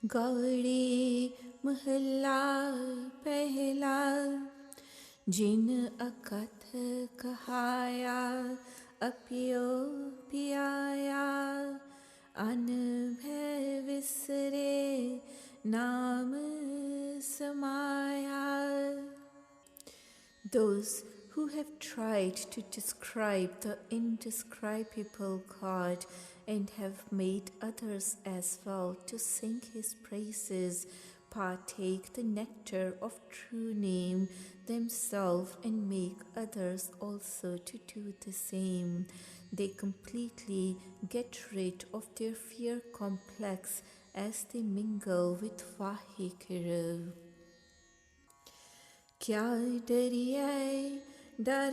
गौड़ी महला पहला, जिन अकथ कहाया अपियो पियाया, अन भय विसरे नाम समाया. Those who have tried to describe the indescribable God and have made others as well to sing His praises partake the nectar of true name themselves and make others also to do the same. They completely get rid of their fear complex as they mingle with Vaheguru. क्या डरिए डर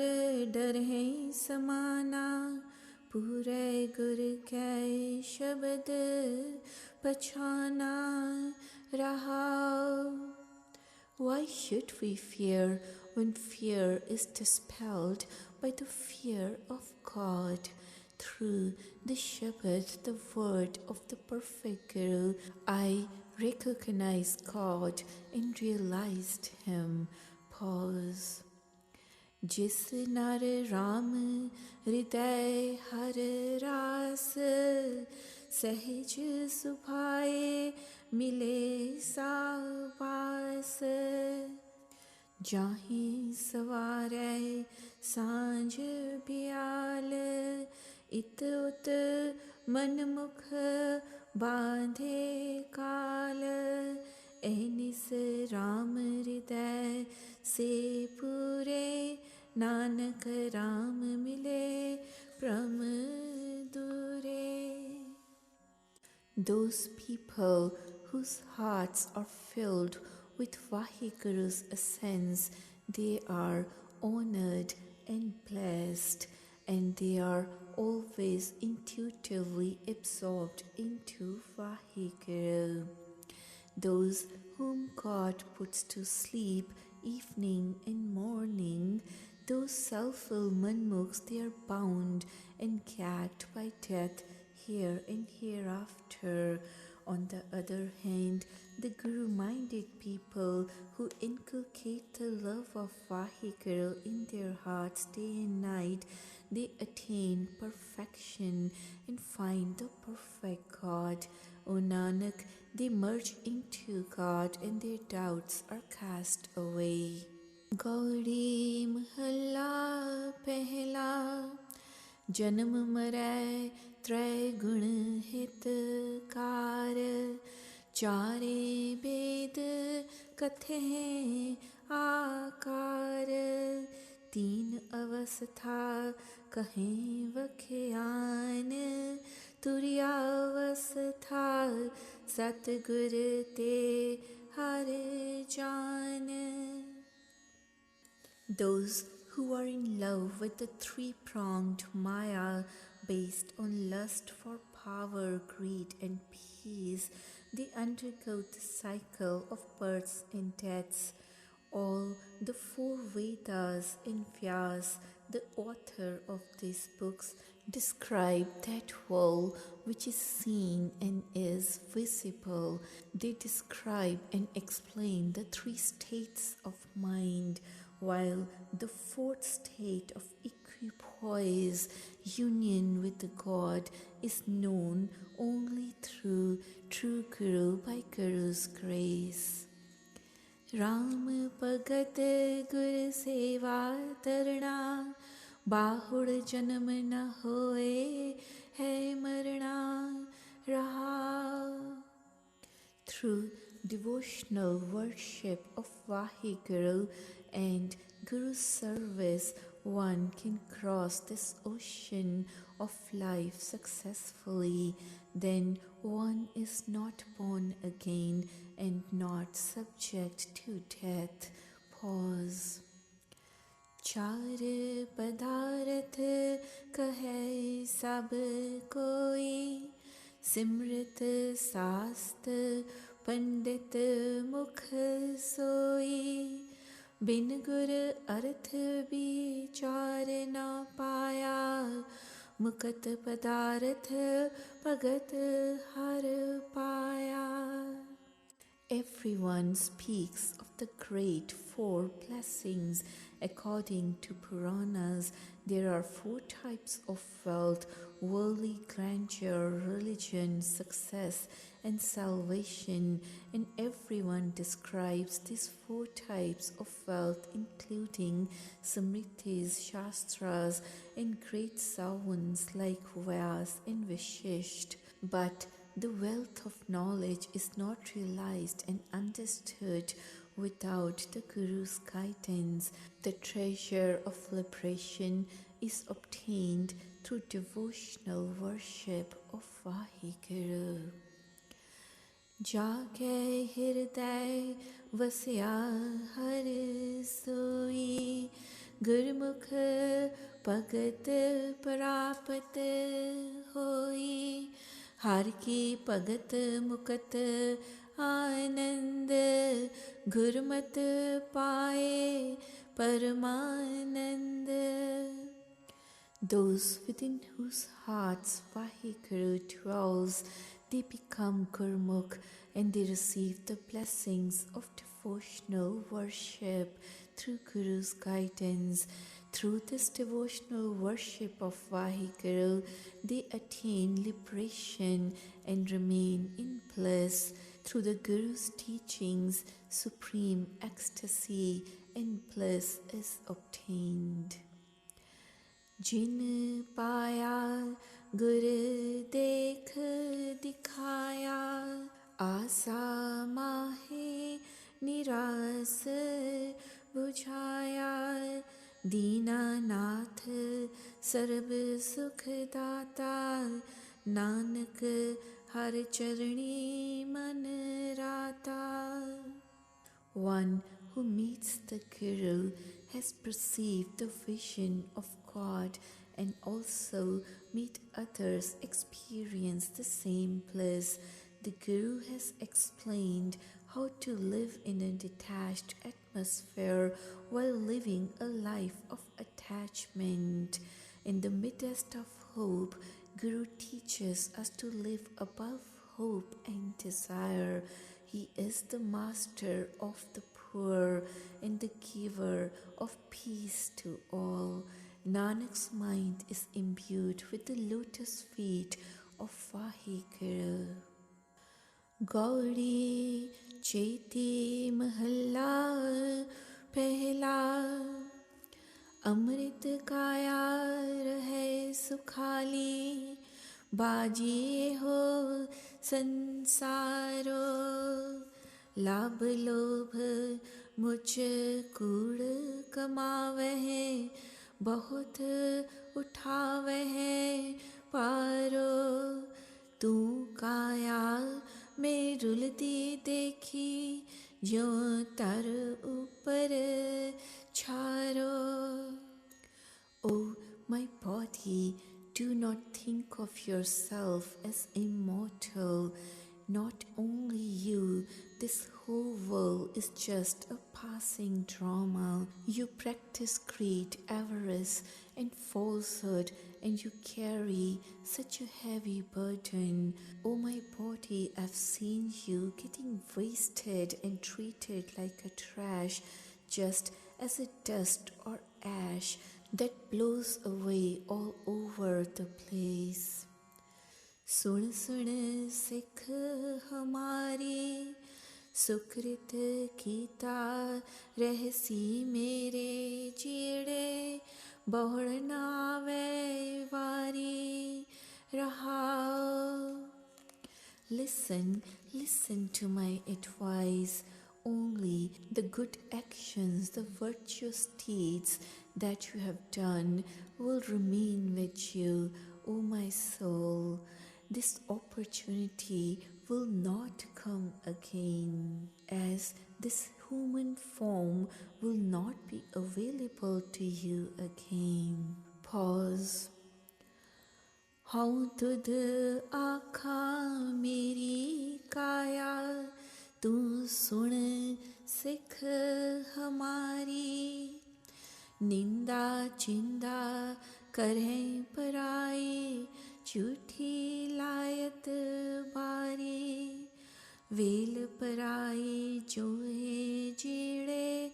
डर है समाना, पूरे गुरु के शब्द पछाना रहा. Why should we fear when fear is dispelled by the fear of God? Through the Shabad, the word of the perfect Guru, I recognized God and realized Him. Pause. जिस नर राम हृदय हर रास, सहज सुभाए मिले सावास. जाहि सवारे सांझ बियाल, इत उत मनमुख बांधे काल. एनिस राम हृदय से पूरे, नानक राम मिले प्रम दूरे. Those people whose hearts are filled with Vaheguru's essence, they are honored and blessed, and they are always intuitively absorbed into Vaheguru. Those whom God puts to sleep evening and morning, those selfful manmukhs, they are bound and gagged by death here and hereafter. On the other hand, the Guru-minded people who inculcate the love of Vaheguru in their hearts day and night, they attain perfection and find the perfect God. O Nanak, they merge into God and their doubts are cast away. Gauri Mahalla Pehla, Janam Marai Tray Gun Hitkar, Chare Ved Kathe Akar, Teen Avastha Kahe Vakhyaan, Turyavastha Satgur Te Har Jaan. Those who are in love with the three-pronged Maya based on lust for power, greed and peace, they undergo the cycle of births and deaths. All the four Vedas and Vyas, the author of these books, describe that world which is seen and is visible. They describe and explain the three states of mind, while the fourth state of equipoise, union with the God, is known only through true Guru by Guru's grace. Ram Bhagat Gur Seva Tarna, Bahud Janam na hoye hai marna raha. Through devotional worship of Vaheguru and Guru's service, one can cross this ocean of life successfully. Then one is not born again and not subject to death. Pause. चार पदार्थ कहे सब कोई, सिमृत शास्त्र पंडित मुख सोई. बिन गुर अर्थ विचार न पाया, मुकत पदार्थ भगत हर पाया. Everyone speaks of the great four blessings. According to Puranas, there are four types of wealth: worldly grandeur, religion, success, and salvation. And everyone describes these four types of wealth, including Smritis, Shastras, and great savants like Vyas and Vishisht. But the wealth of knowledge is not realized and understood without the Guru's guidance. The treasure of liberation is obtained through devotional worship of Vaheguru. जाके हृदय वसया हर सोई गुरमुख भगत प्राप्त होई हर की भगत मुकत आनंद गुरमत पाए परमानंद. Those within whose hearts Vaheguru dwells, they become Gurmukh and they receive the blessings of devotional worship through Guru's guidance. Through this devotional worship of Vaheguru, they attain liberation and remain in bliss. Through the Guru's teachings, supreme ecstasy and bliss is obtained. जिन पाया गुर देख दिखाया आसा माहे निरास बुझाया दीनानाथ सर्व सुख दाता नानक हर चरणी मन राता. One who meets the Guru has perceived the vision of God and also meet others experience the same bliss. The Guru has explained how to live in a detached atmosphere while living a life of attachment. In the midst of hope, Guru teaches us to live above hope and desire. He is the master of the poor and the giver of peace to all. Nanak's mind is imbued with the lotus feet of Vaheguru. Gauri Cheti Mahalla Pehla Amrit Kaya Rahe Sukhali बाजिए हो संसारो लाभ लोभ मुझ कूड़ कमावहे बहुत उठावहे पारो तू काया में रुलती देखी जो तर ऊपर छारो. Oh, my body, do not think of yourself as immortal. Not only you, this whole world is just a passing drama. You practice greed, avarice, and falsehood, and you carry such a heavy burden. Oh, my body, I've seen you getting wasted and treated like a trash, just as a dust or ash that blows away all over the place. सुन सुन सिख हमारी सुकृत कीता रहसी मेरे जीड़े बहुड़ नावे वारी रहाओ. Listen to my advice. Only the good actions, the virtuous deeds that you have done will remain with you, O my soul. This opportunity will not come again, as this human form will not be available to you again. Pause. हाँ तुध आखा मेरी काया तू सुन सिख हमारी निंदा चिंदा करें पराई झूठी लायत बारी वेल पराई जोए जीड़े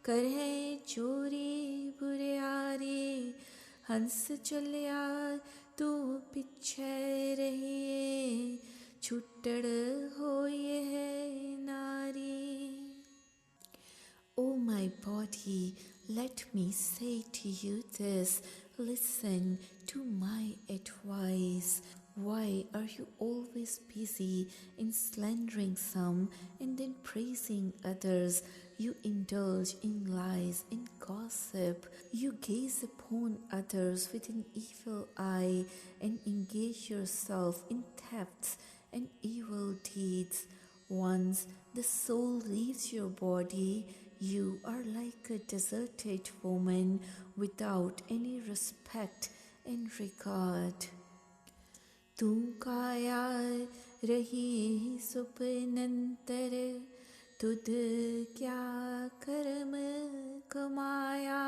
करहे चोरी बुरियारी हंस चलिया तू पिछे रहिए छुट्टड़ होए है नारी. O my body, let me say to you this, listen to my advice. Why are you always busy in slandering some and then praising others? You indulge in lies and gossip. You gaze upon others with an evil eye and engage yourself in thefts and evil deeds. Once the soul leaves your body, you are like a deserted woman without any respect and regard. तू काया रही सुपनंतर तुध क्या कर्म कमाया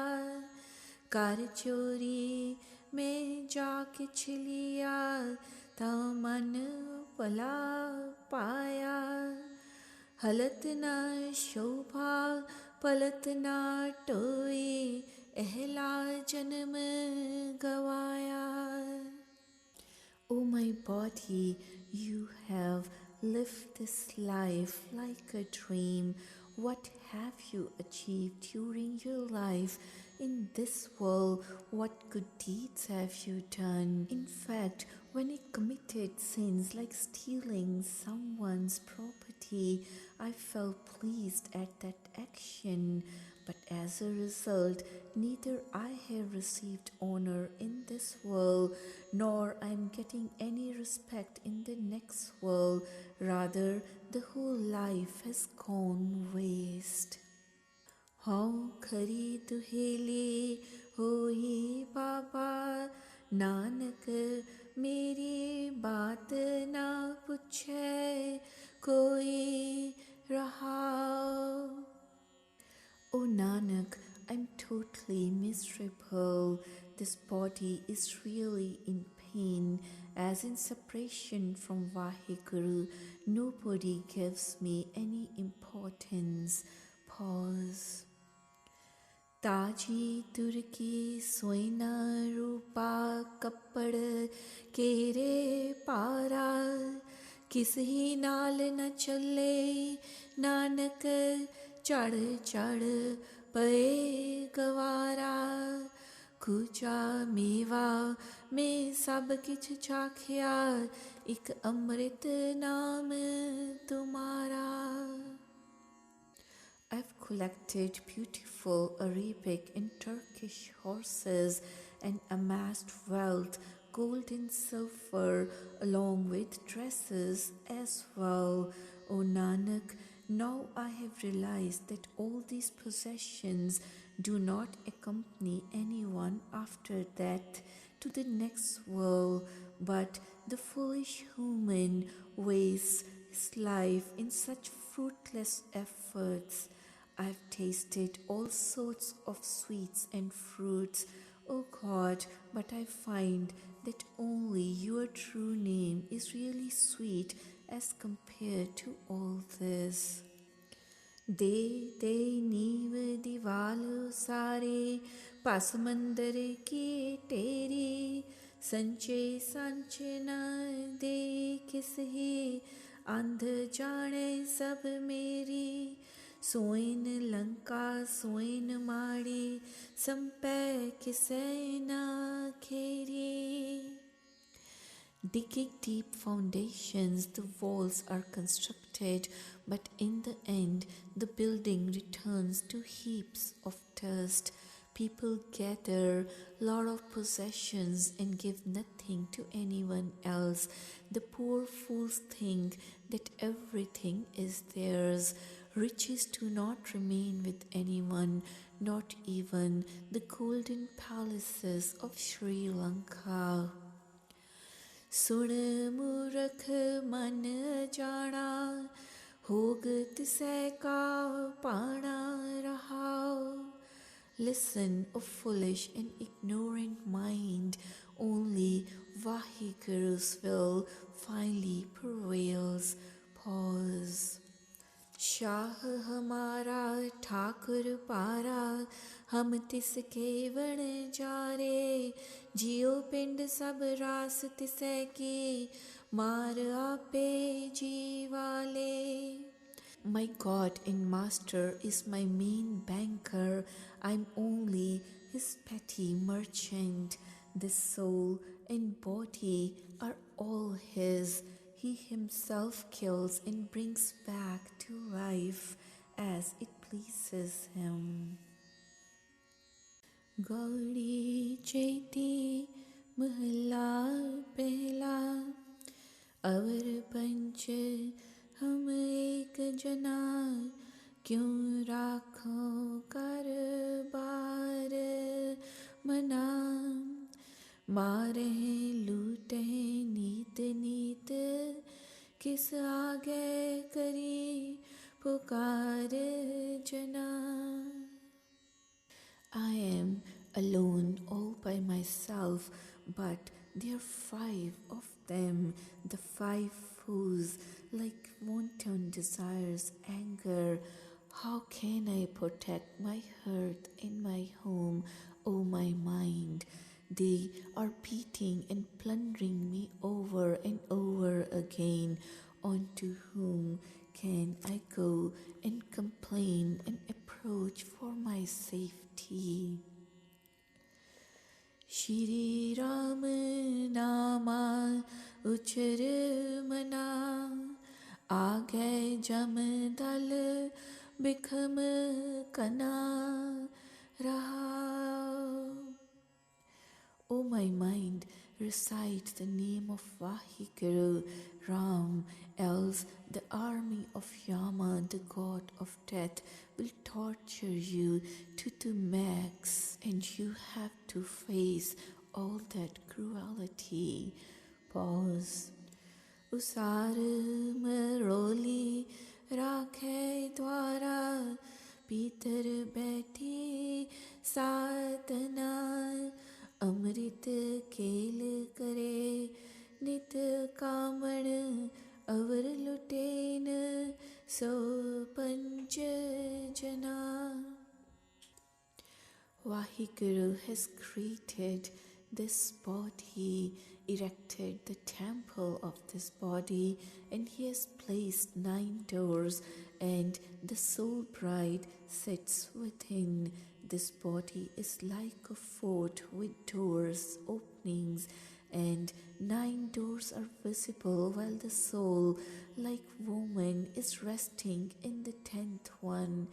कर चोरी में जाके छिलिया ता मन भला पाया हलत न शोभा पलत न टोई अहला जन्म गवाया. O my body, you have lived this life like a dream. What have you achieved during your life in this world? What good deeds have you done? In fact, when I committed sins like stealing someone's property, I felt pleased at that action. But as a result, neither I have received honor in this world, nor I am getting any respect in the next world. Rather, the whole life has gone waste. हाँ खरी दुहेली होई बाबा नानक मेरी बात ना पूछे कोई रहा. O Nanak, I'm totally miserable. This body is really in pain, as in separation from Vaheguru. Nobody gives me any importance. Pause. ताजी तुर्की सोइना रूपा कपड़ केरे पारा किस ही नाल न चले नानक चढ़ चढ़ पे गवारा कुचा मेवा में सब किछ चाखिया एक अमृत नाम तुम्हारा. I've collected beautiful Arabic and Turkish horses and amassed wealth, gold and silver, along with dresses as well. O Nanak, now I have realized that all these possessions do not accompany anyone after death to the next world, but the foolish human wastes his life in such fruitless efforts. I've tasted all sorts of sweets and fruits, O God, but I find that only your true name is really sweet as compared to all this. दे दे नीव दीवाल सारे पास मंदिर की तेरी संचे संच न दे किस ही अंध जाने सब मेरी सोइन लंका सोइन माड़ी संपै किसे न खेरी. Digging deep foundations, the walls are constructed, but in the end, the building returns to heaps of dust. People gather a lot of possessions and give nothing to anyone else. The poor fools think that everything is theirs. Riches do not remain with anyone, not even the golden palaces of Sri Lanka. सुन मूर्ख मन जाना होग तिसै का पाना रहाओ. Listen, O foolish and ignorant mind, only Vaheguru's will finally prevails. Pause. Shah हमारा ठाकुर पारा, हम तिसके वण जारे, जियो पिंड सब रास तिसै की, मार आपे जीवाले. My God and Master is my main banker. I'm only his petty merchant. The soul and body are all his. He himself kills and brings back to life as it pleases him. गौड़ी चैती महला पहला, अवर पंच हम एक जना, क्यों राखो कर बार मना. मारे लूटे नीत नीत, किस आगे करी पुकार जना. I am alone all by myself, but there are 5 of them, the 5 foes, like wanton desires, anger. How can I protect my hearth and my home, O my mind? They are beating and plundering me over and over again. Unto whom can I go and complain and approach for my safety? Shri Ram Nama uchar mana, आगे जम दल बिखम कना रहा. O my mind, recite the name of Vaheguru Ram, else the army of Yama, the god of death, will torture you to the max, and you have to face all that cruelty. Pause. उसार Maroli राखे द्वारा, भीतर बैठी साधना. अमृत खेल करे नित कामण, अवर Lutyens सो पंच जना. Vaheguru has created this body, erected the temple of this body, and he has placed 9 doors, and the soul bride sits within. This body is like a fort with doors, openings, and 9 doors are visible, while the soul, like woman, is resting in the 10th one.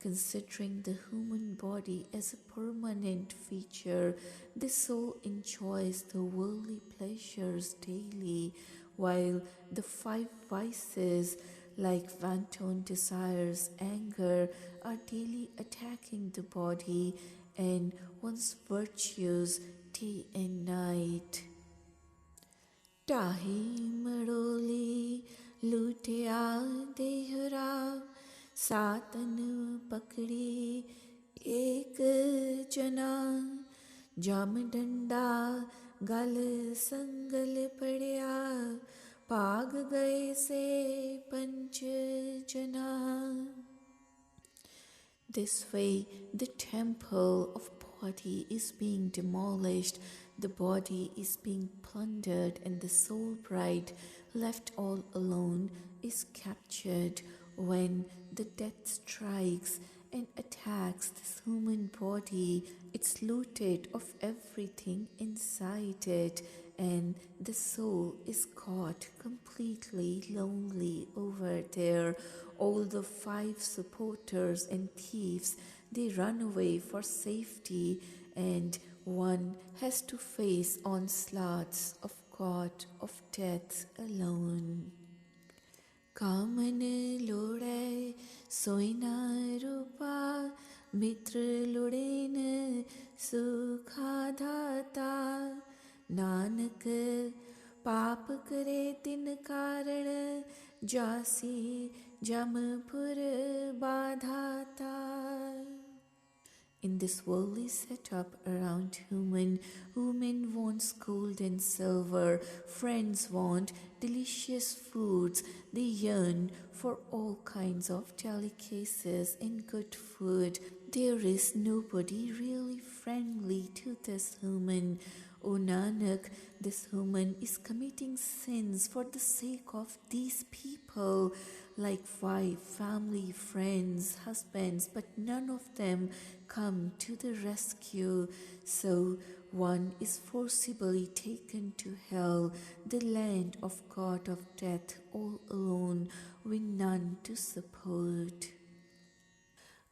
Considering the human body as a permanent feature, the soul enjoys the worldly pleasures daily, while the 5 vices, like wanton desires, anger, are daily attacking the body, and one's virtues day and night. Tahi maroli lutya dehra, सातन पकड़ी एक जना. जाम डंडा गल संगल पड़या, भाग गए से पंच जना. This way, the temple of body is being demolished, the body is being plundered, and the soul bride, left all alone, is captured. When the death strikes and attacks this human body, it's looted of everything inside it, and the soul is caught completely lonely over there. All the 5 supporters and thieves, they run away for safety, and one has to face onslaughts of God of death alone. कामन लोड़े सोइना रूपा, मित्र लोड़ेन सुखा धाता. नानक पाप करे तिन कारण, जासी Jampur बाधाता. In this worldly setup around women want gold and silver, friends want delicious foods, they yearn for all kinds of delicacies and good food. There is nobody really friendly to this woman. O Nanak, this woman is committing sins for the sake of these people, like wife, family, friends, husbands, but none of them come to the rescue. So one is forcibly taken to hell, the land of God of death, all alone, with none to support.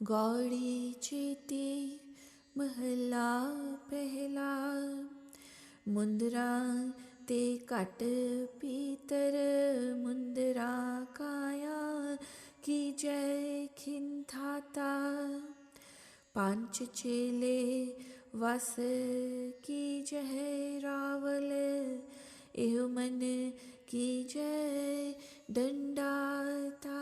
गौड़ी चेती महला पहला मुंदरा ते cut पीतर मुंदरा काया की जय खिंथाता पांच चेले वस की जय रावल एह मन की जय दंडाता.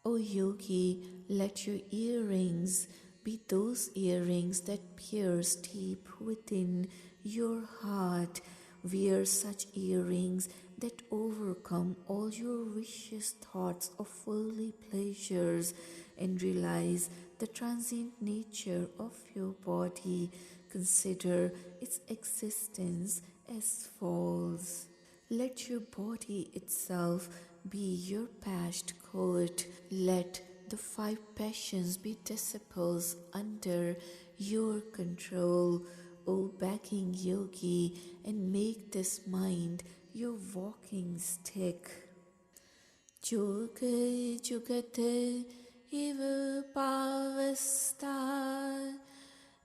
O yogi, let your earrings be those earrings that pierce deep within your heart. Wear such earrings that overcome all your vicious thoughts of worldly pleasures and realize the transient nature of your body. Consider its existence as false. Let your body itself be your patched coat. Let the 5 passions be disciples under your control. O begging yogi, and make this mind your walking stick. Jog jugat iv pavasta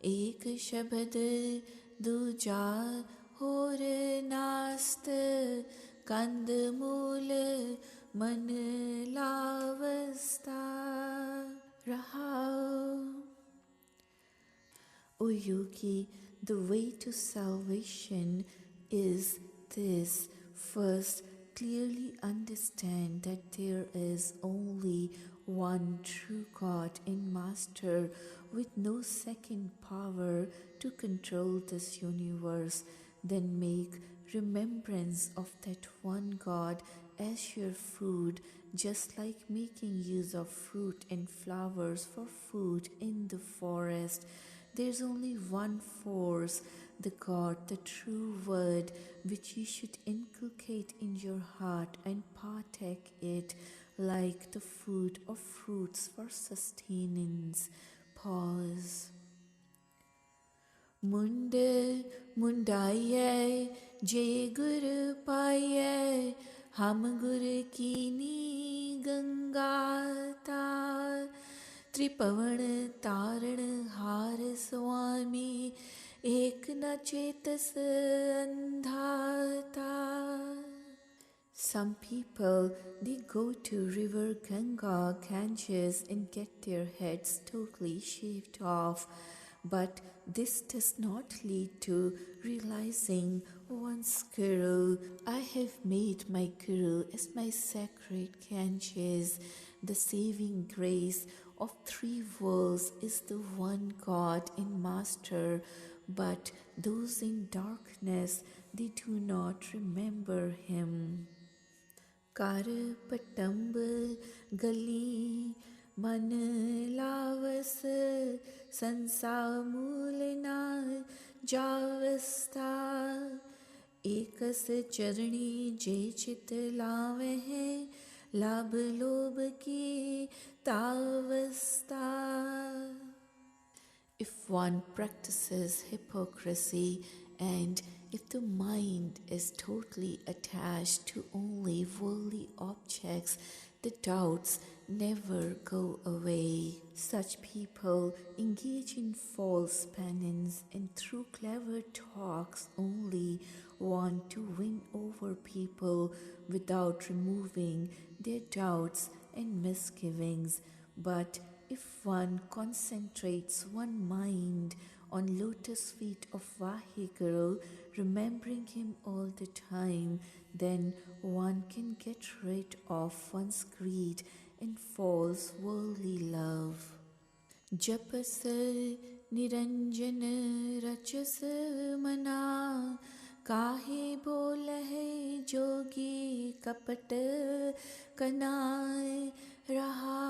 ek shabad दूजा और नास्त कंद मूल मन लावस्ता रहा. O yogi, the way to salvation is this. First, clearly understand that there is only one true God and Master with no second power to control this universe. Then make remembrance of that one God as your food, just like making use of fruit and flowers for food in the forest. There's only one force, the God, the true word, which you should inculcate in your heart and partake it like the food of fruits for sustenance. Pause. Munde mundaye je gur paye हम गुर कीनी गंगाता त्रिपवन तारण हार स्वामी एक न Chetas अंधाता. Some people, they go to river Ganga, Ganges and get their heads totally shaved off. But this does not lead to realizing one's Guru. I have made my Guru as my sacred Ganges. The saving grace of 3 worlds is the one God and Master. But those in darkness, they do not remember Him. Kar patamb gali मन लावस संसा मूल ना जावस्ता एकस चरणी जे चित लावे हैं लाभ लोभ की तावस्ता. If one practices hypocrisy and if the mind is totally attached to only worldly objects, the doubts never go away. Such people engage in false penance and through clever talks only want to win over people without removing their doubts and misgivings. But if one concentrates one mind on lotus feet of Vaheguru, remembering Him all the time, then one can get rid of one's greed and false worldly love. जपस Niranjan रचस मना, काहे बोलहि जोगी कपट कनाय रहा।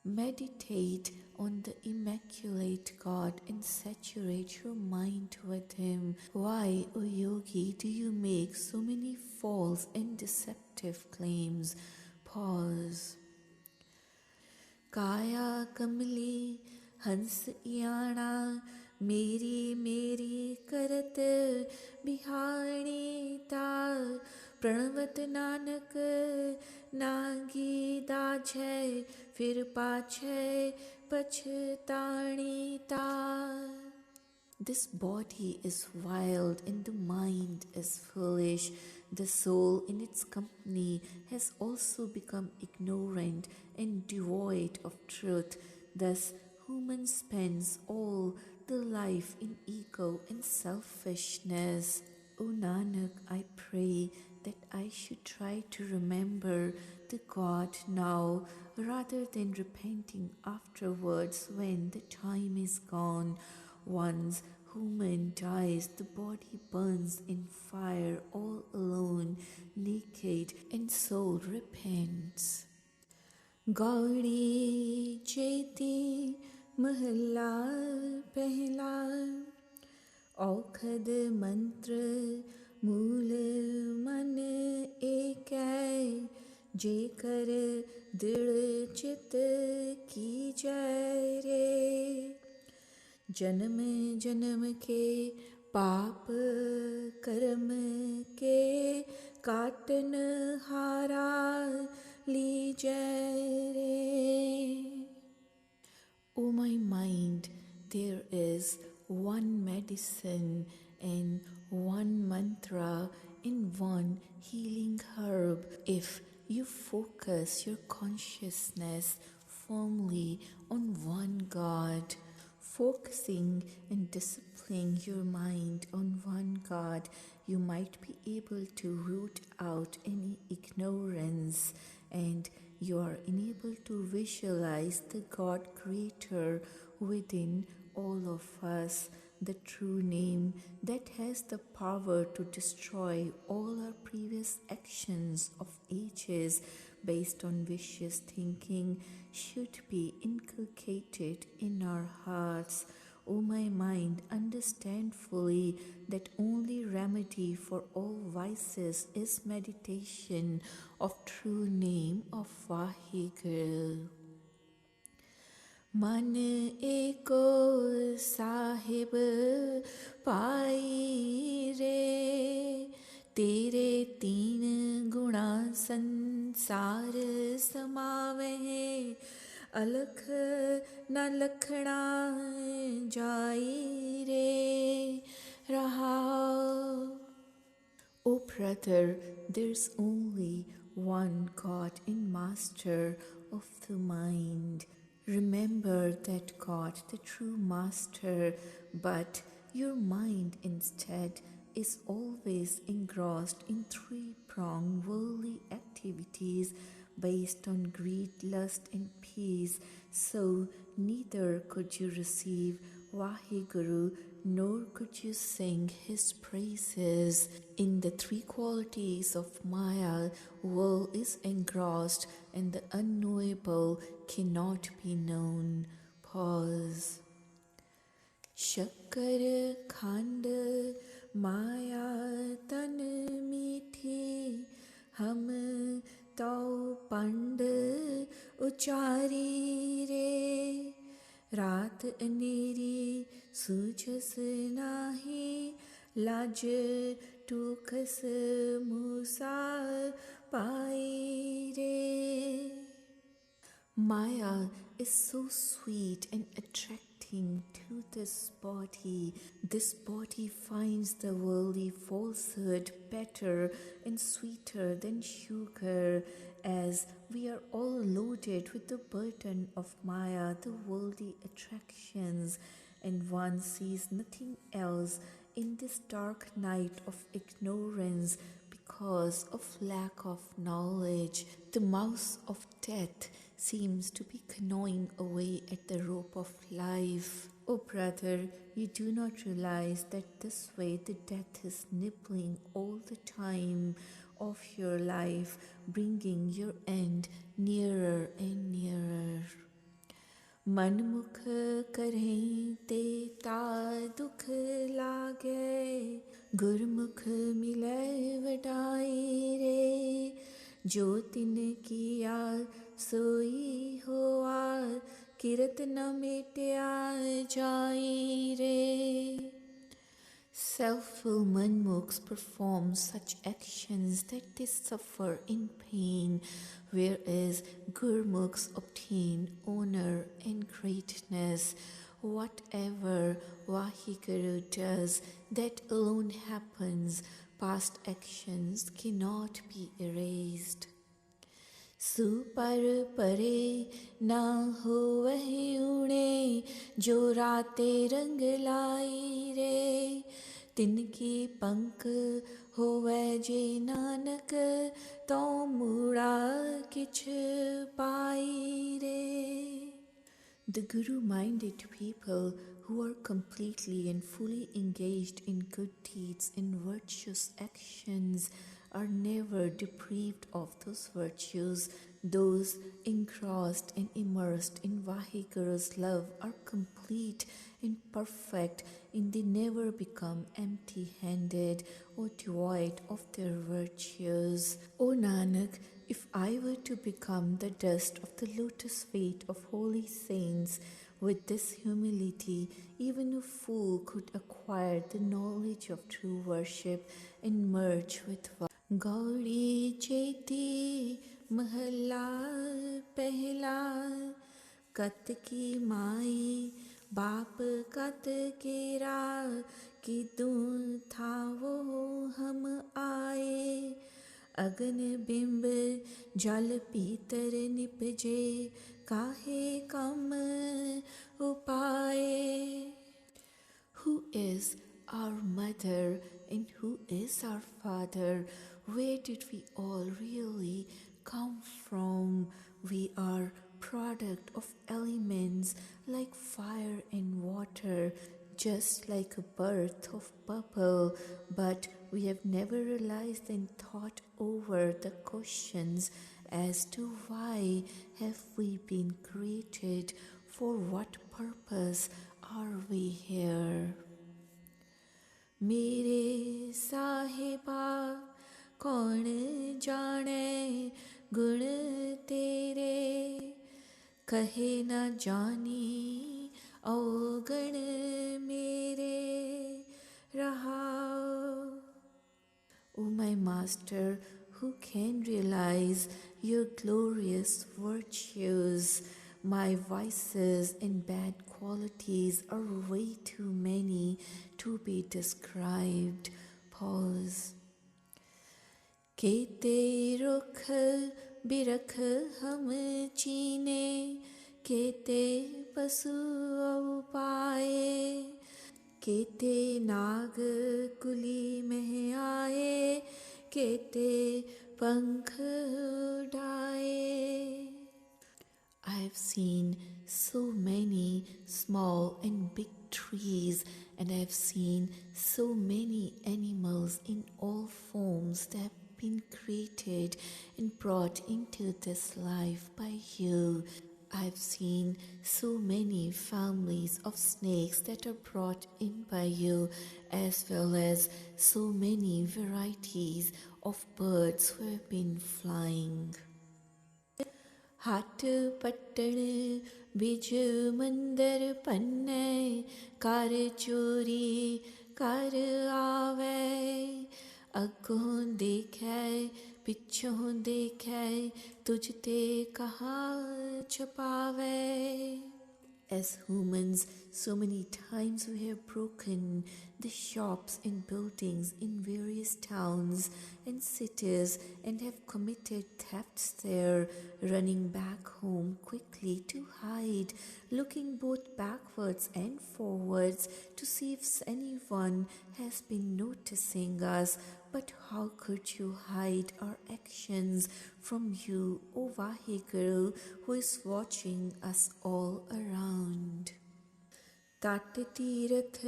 Meditate on the immaculate God and saturate your mind with Him. Why, O yogi, do you make so many false and deceptive claims? Pause. Kaya kamli हंस याना, मेरी मेरी करत बिहाणी ता, प्रणवत नानक नागी दाझै, फिर पाछै पछताणी ता। This body is wild and the mind is foolish. The soul in its company has also become ignorant and devoid of truth. Thus, human spends all the life in ego and selfishness. O Nanak, I pray that I should try to remember the God now rather than repenting afterwards when the time is gone. Once human dies, the body burns in fire all alone, naked, and soul repents. Gauri Cheti Mahalla Pehla, औखद मंत्र मूल मन एकै, जेकर दृढ़ चित की जय रे। जन्म जन्म के पाप कर्म के काटन हारा लीजै रे। O my mind, there is one medicine and one mantra and one healing herb. If you focus your consciousness firmly on one God, focusing and disciplining your mind on one God, you might be able to root out any ignorance, and you are enabled to visualize the God Creator within all of us, the true name that has the power to destroy all our previous actions of ages based on vicious thinking should be inculcated in our hearts. O my mind, understand fully that only remedy for all vices is meditation of true name of Vaheguru. मन एको साहिब पाई रे, तेरे तीन गुणा संसार समावहे, अलख न लखना जाई रे रहा। O brother, there's only one God and Master of the mind. Remember that God, the true Master, but your mind instead is always engrossed in three-pronged worldly activities based on greed, lust and peace. So neither could you receive Vaheguru nor could you sing his praises. In the three qualities of Maya, world is engrossed and the unknowable cannot be known. Pause. Shakkar khand Maya tan meethi, हम तो पंड उचारी रे, रात अनेरी सूझस नाही, लाज टूकस मूसा पाई रे। Maya is so sweet and attracting to this body. This body finds the worldly falsehood better and sweeter than sugar, as we are all loaded with the burden of Maya, the worldly attractions, and one sees nothing else in this dark night of ignorance because of lack of knowledge. The mouse of death seems to be gnawing away at the rope of life. Oh brother, you do not realize that this way the death is nibbling all the time of your life, bringing your end nearer and nearer. मनमुख करें ते ता दुख लागे, गुरमुख मिले वडाई रे, जो तिन किया सोई होआ, किरत न मिटया जाई रे. Selfful manmukhs perform such actions that they suffer in pain, whereas gurmukhs obtain honor and greatness. Whatever Vaheguru does, that alone happens. Past actions cannot be erased. Super परे ना हो वह उड़े, जो राते रंग लाई रे, तिनकी पंख हो वह जे नानक, तो मुड़ा किछ पाई रे. The Guru-minded people who are completely and fully engaged in good deeds and virtuous actions are never deprived of those virtues. Those engrossed and immersed in Vaheguru's love are complete and perfect, and they never become empty-handed or devoid of their virtues. O Nanak, if I were to become the dust of the lotus feet of holy saints, with this humility, even a fool could acquire the knowledge of true worship and merge with Gauri Cheti Mahalla Pehla, Kat ki Mai Baap kat kera, ki dun tha wo hum aaye, Agan bimb jal pitar nipje, kahe kam upaye. Who is our mother and who is our father? Where did we all really come from? We are product of elements like fire and water, just like a birth of bubble, but we have never realized and thought over the questions as to why have we been created, for what purpose are we here. मेरे साहिबा कौन जाने गुण तेरे, कहे न जानी अवगण मेरे रहाओ. O my master, who can realize your glorious virtues? My vices and bad qualities are way too many to be described. Pause. Kete rukh birakh hum chine, kete pasu upaye, kete naag kuli meh aaye, kete pankh udaye. I have seen so many small and big trees, and I have seen so many animals in all forms that have been created and brought into this life by you. I have seen so many families of snakes that are brought in by you, as well as so many varieties of birds who have been flying. हट पट्टण बिज मंदर पन्ने, कर चोरी कर आवे, अगों देखे पिछों देखे, तुझ ते कहाँ छुपावे. As humans, so many times we have broken the shops and buildings in various towns and cities and have committed thefts there, running back home quickly to hide, looking both backwards and forwards to see if anyone has been noticing us. But how could you hide our actions from you, O Vaheguru, who is watching us all around? तट तीरथ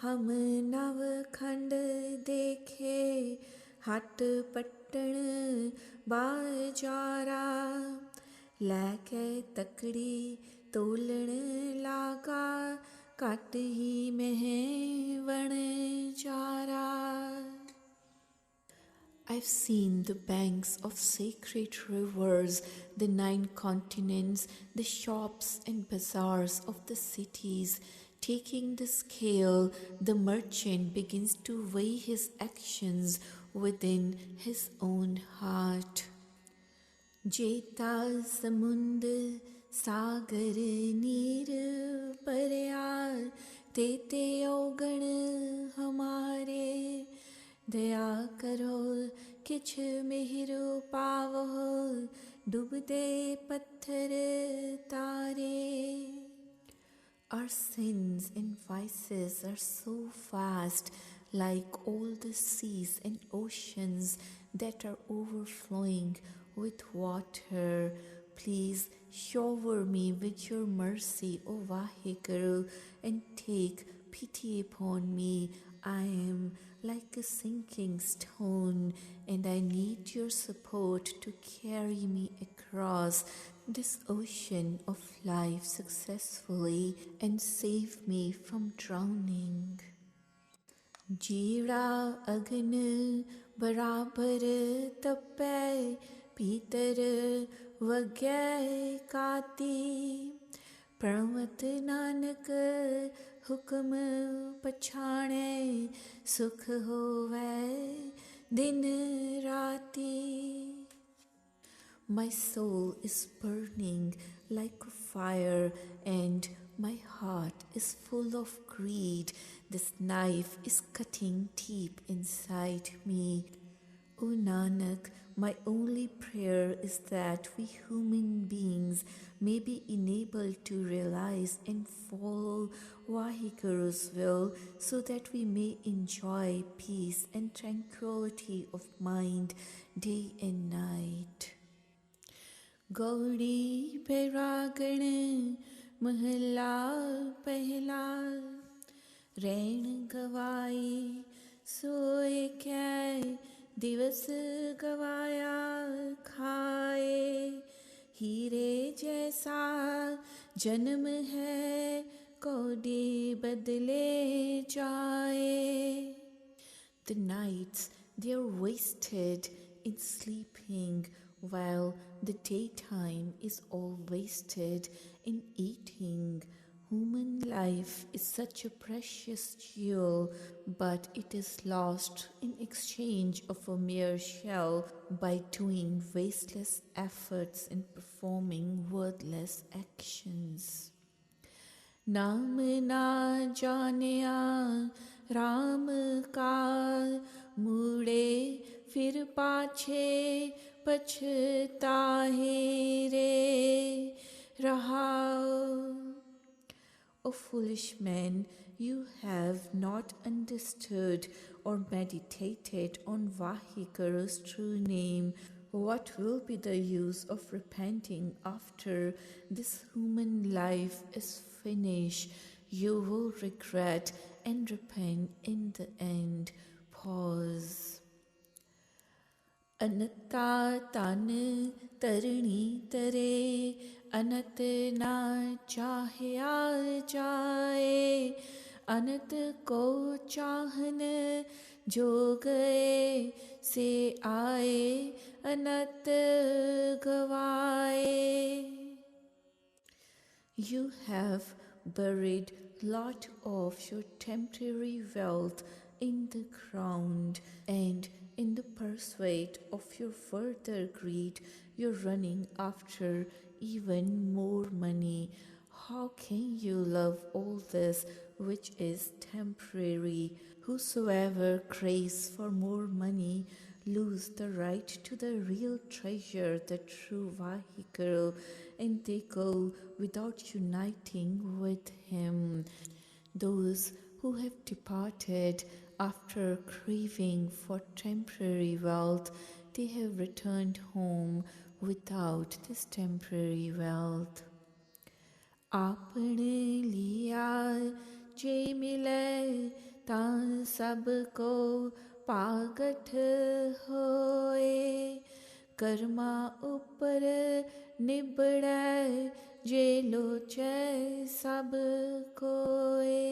हम नव खंड देखे, हट पट्टन बाजारा, लैके तकड़ी तोलन लागा, कट ही में वन जारा. I've seen the banks of sacred rivers, the 9 continents, the shops and bazaars of the cities. Taking the scale, the merchant begins to weigh his actions within his own heart. जेता समुंद सागर नीर परया, तेते औगण हमारे, दया करो किछ मिहिरो पावो, डूबदे पत्थर तारे. Our sins and vices are so vast, like all the seas and oceans that are overflowing with water. Please shower me with your mercy, O Vaheguru, and take pity upon me. I am like a sinking stone, and I need your support to carry me across this ocean of life successfully and save me from drowning. जीड़ा अग्न बराबर तपै, भीतर वगै काती, प्रणवत नानक हुक्म पछाणे, सुख होवै दिन राती. My soul is burning like a fire, and my heart is full of greed. This knife is cutting deep inside me. O Nanak, my only prayer is that we human beings may be enabled to realize and follow Vaheguru's will, so that we may enjoy peace and tranquility of mind day and night. गौड़ी पैरागण महला पहला, रैन गवाई सोए कै, दिवस गवाया खाए, हीरे जैसा जन्म है कौड़ी बदले जाए. The nights, they are wasted in sleeping, while the daytime is all wasted in eating. Human life is such a precious jewel, but it is lost in exchange of a mere shell by doing wasteless efforts and performing worthless actions. नाम ना जानिया राम का, मुड़े फिर पाछे पछताहे रे रहाओ. O foolish man, you have not understood or meditated on Vaheguru's true name. What will be the use of repenting after this human life is finished? You will regret and repent in the end. Pause. अनता तन तरणी तरे, अनत ना चाहया जाए, अनत को चाहन जो गए, से आए अनत गवाए. You have buried lot of your temporary wealth in the ground, and in the pursuit of your further greed, you're running after even more money. How can you love all this which is temporary? Whosoever craves for more money lose the right to the real treasure, the true Vaheguru, and they go without uniting with him. Those who have departed After craving for temporary wealth, they have returned home without this temporary wealth. आपने लिया जे मिले तां सबको पागठ होए कर्मा ऊपर निबड़े जे लोचे सब कोए.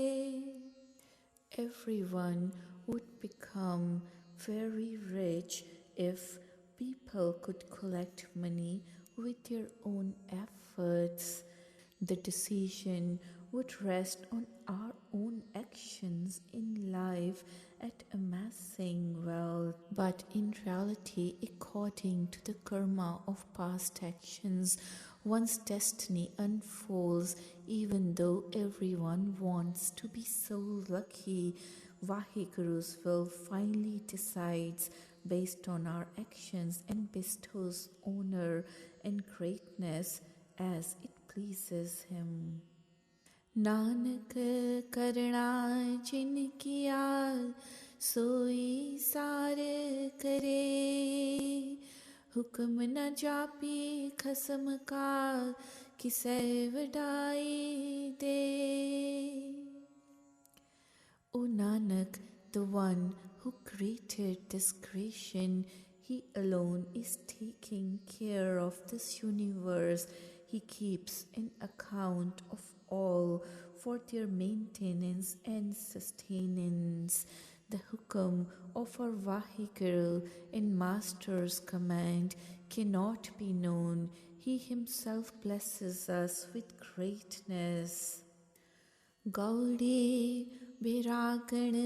Everyone would become very rich if people could collect money with their own efforts. The decision would rest on our own actions in life at amassing wealth. But in reality, according to the karma of past actions, one's destiny unfolds even though everyone wants to be so lucky. Vahiguru's will finally decides based on our actions and bestows honor and greatness as it pleases him. Nanak करना जिन किया सोई सार करे हुक्म न जापी खसम का किसे वडाई दे. O Nanak, the one who created this creation, he alone is taking care of this universe. He keeps an account of all for their maintenance and sustenance. The hukam of our Vahiguru and Master's command cannot be known. He himself blesses us with greatness. Gaudi Biragan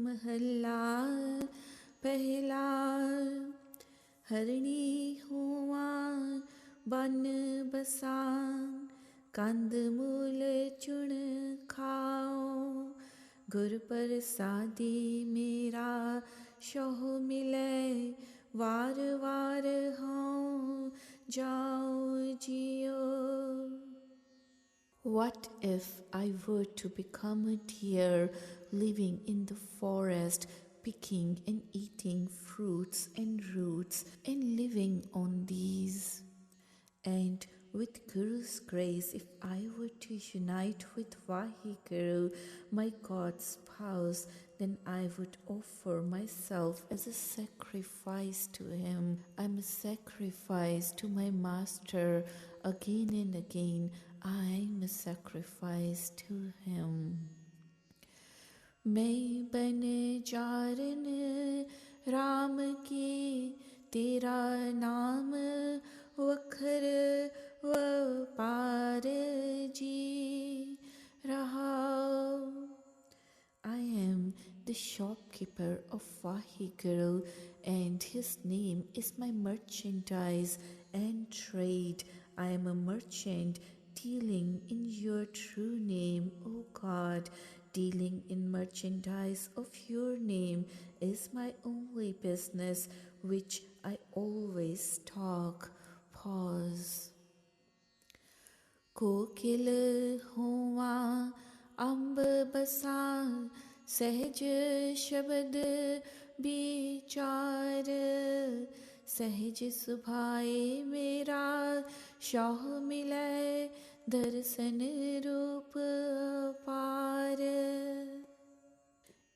Mahalla Pehla Harni Hua Ban Basang Kand Mul Chun Khao Gur Prasadi Mera Shoh Mile Var Var Ho Jao Jio. What if I were to become a deer living in the forest, picking and eating fruits and roots and living on these? And with Guru's grace, if I were to unite with Vahiguru, my God's spouse, then I would offer myself as a sacrifice to him. I'm a sacrifice to my master. Again and again, I'm a sacrifice to him. मैं बन जारन राम की तेरा नाम वखर वपार जी रहा. I am the shopkeeper of Vahiguru and his name is my merchandise and trade. I am a merchant dealing in your true name, O God. Dealing in merchandise of your name is my only business, which I always talk. Pause. कोकिल हुआ अम्ब बसा सहज शब्द विचार सहज सुभाए मेरा शाह मिले दर्शन रूप पार.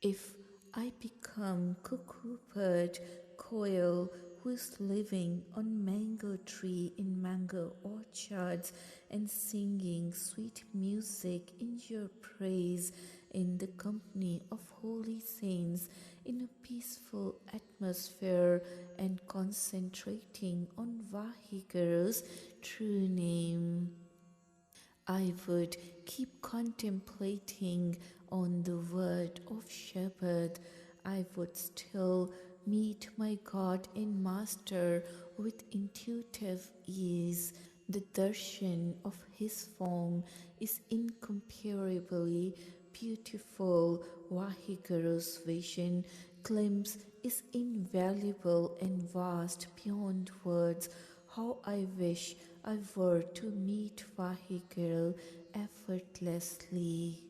If I become cuckoo bird, quail, who is living on mango tree in mango orchards and singing sweet music in your praise in the company of holy saints in a peaceful atmosphere and concentrating on Vahiguru's true name, I would keep contemplating on the word of Shabad. I would still meet my God and Master with intuitive ease. The darshan of his form is incomparably beautiful. Vahiguru's vision glimpse is invaluable and vast beyond words. How I wish I were to meet Vahiguru effortlessly.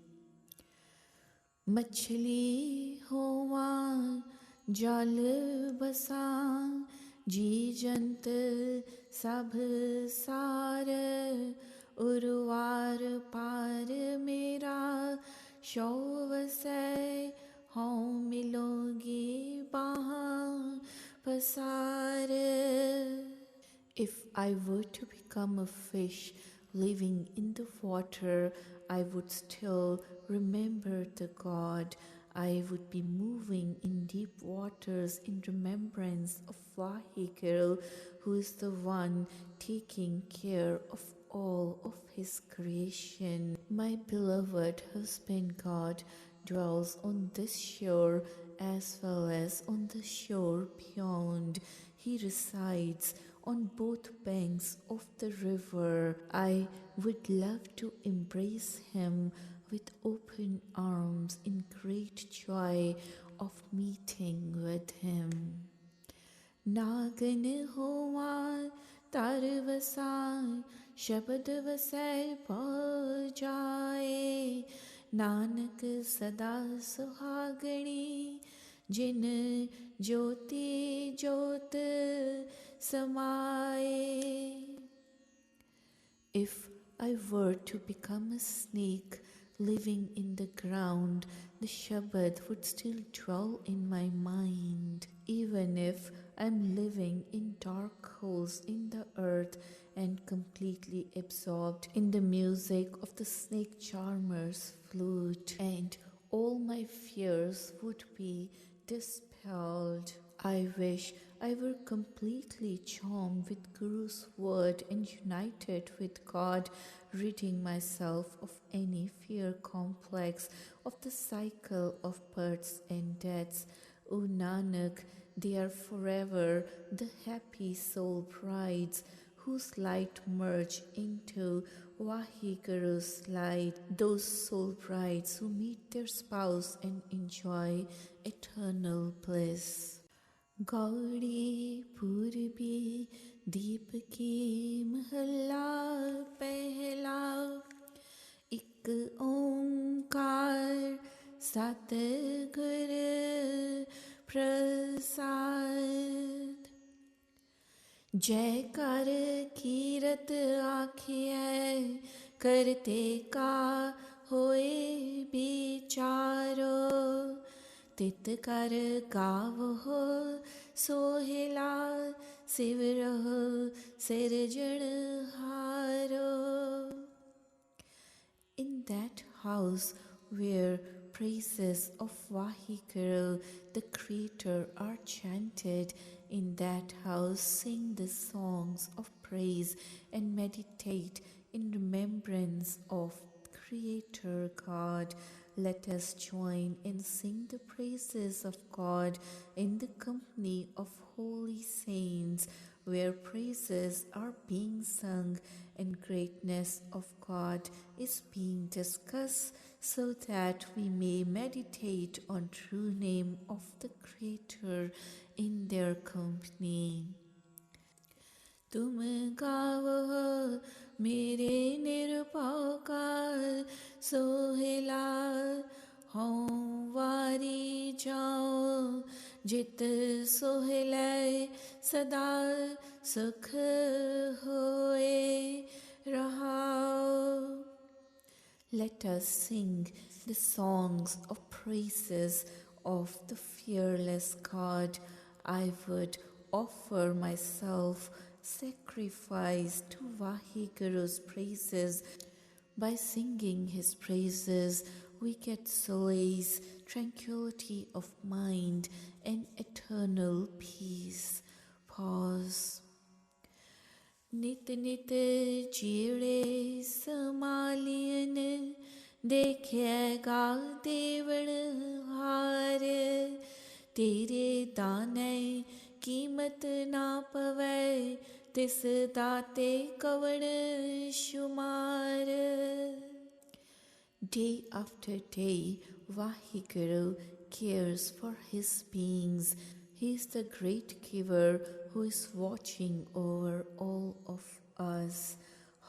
मछली होवां जल बसां जी जंत सब सार उर्वार पार मेरा शौवसै हों मिलोगी बाहां पसार. If I were to become a fish living in the water, I would still remember the God. I would be moving in deep waters in remembrance of Vaheguru, who is the one taking care of all of his creation. My beloved husband God dwells on this shore as well as on the shore beyond. He resides on both banks of the river. I would love to embrace him with open arms in great joy of meeting with him. नागन होवा तार वसाय शब्द वसै जाए नानक सदा सुहागणी जिन ज्योति ज्योत समाए. If I were to become a snake living in the ground, the Shabad would still dwell in my mind. Even if I'm living in dark holes in the earth and completely absorbed in the music of the snake charmer's flute, and all my fears would be dispelled. I wish I were completely charmed with Guru's word and united with God, ridding myself of any fear complex of the cycle of births and deaths. O Nanak, they are forever the happy soul brides whose light merge into Vaheguru's light, those soul brides who meet their spouse and enjoy eternal bliss. गौड़ी पूर्वी दीप की महला पहला एक ओंकार सतगुर प्रसाद. जयकार कीरत आखिए करते का होए बिचारो तित कर गावहो सोहिला सिवरहो सिरजनहारो. In that house where praises of Vaheguru, the Creator, are chanted, in that house sing the songs of praise and meditate in remembrance of Creator God. Let us join and sing the praises of God in the company of holy saints, where praises are being sung and greatness of God is being discussed, so that we may meditate on true name of the Creator in their company. तुम गावो मेरे निरपौकार सोहिला हों वारी जाओ जित सोहिले सदा सुख होए रहाओ. Let us sing the songs of praises of the fearless God. I would offer myself sacrifice to Vaheguru's praises. By singing his praises, we get solace, tranquility of mind, and eternal peace. Pause. नित नित जीड़े समालियन देखेगा देवण हार तेरे दाने कीमत ना पवै तिस दाते कवण शुमार. Day after day, Vaheguru cares for his beings. He is the great giver who is watching over all of us.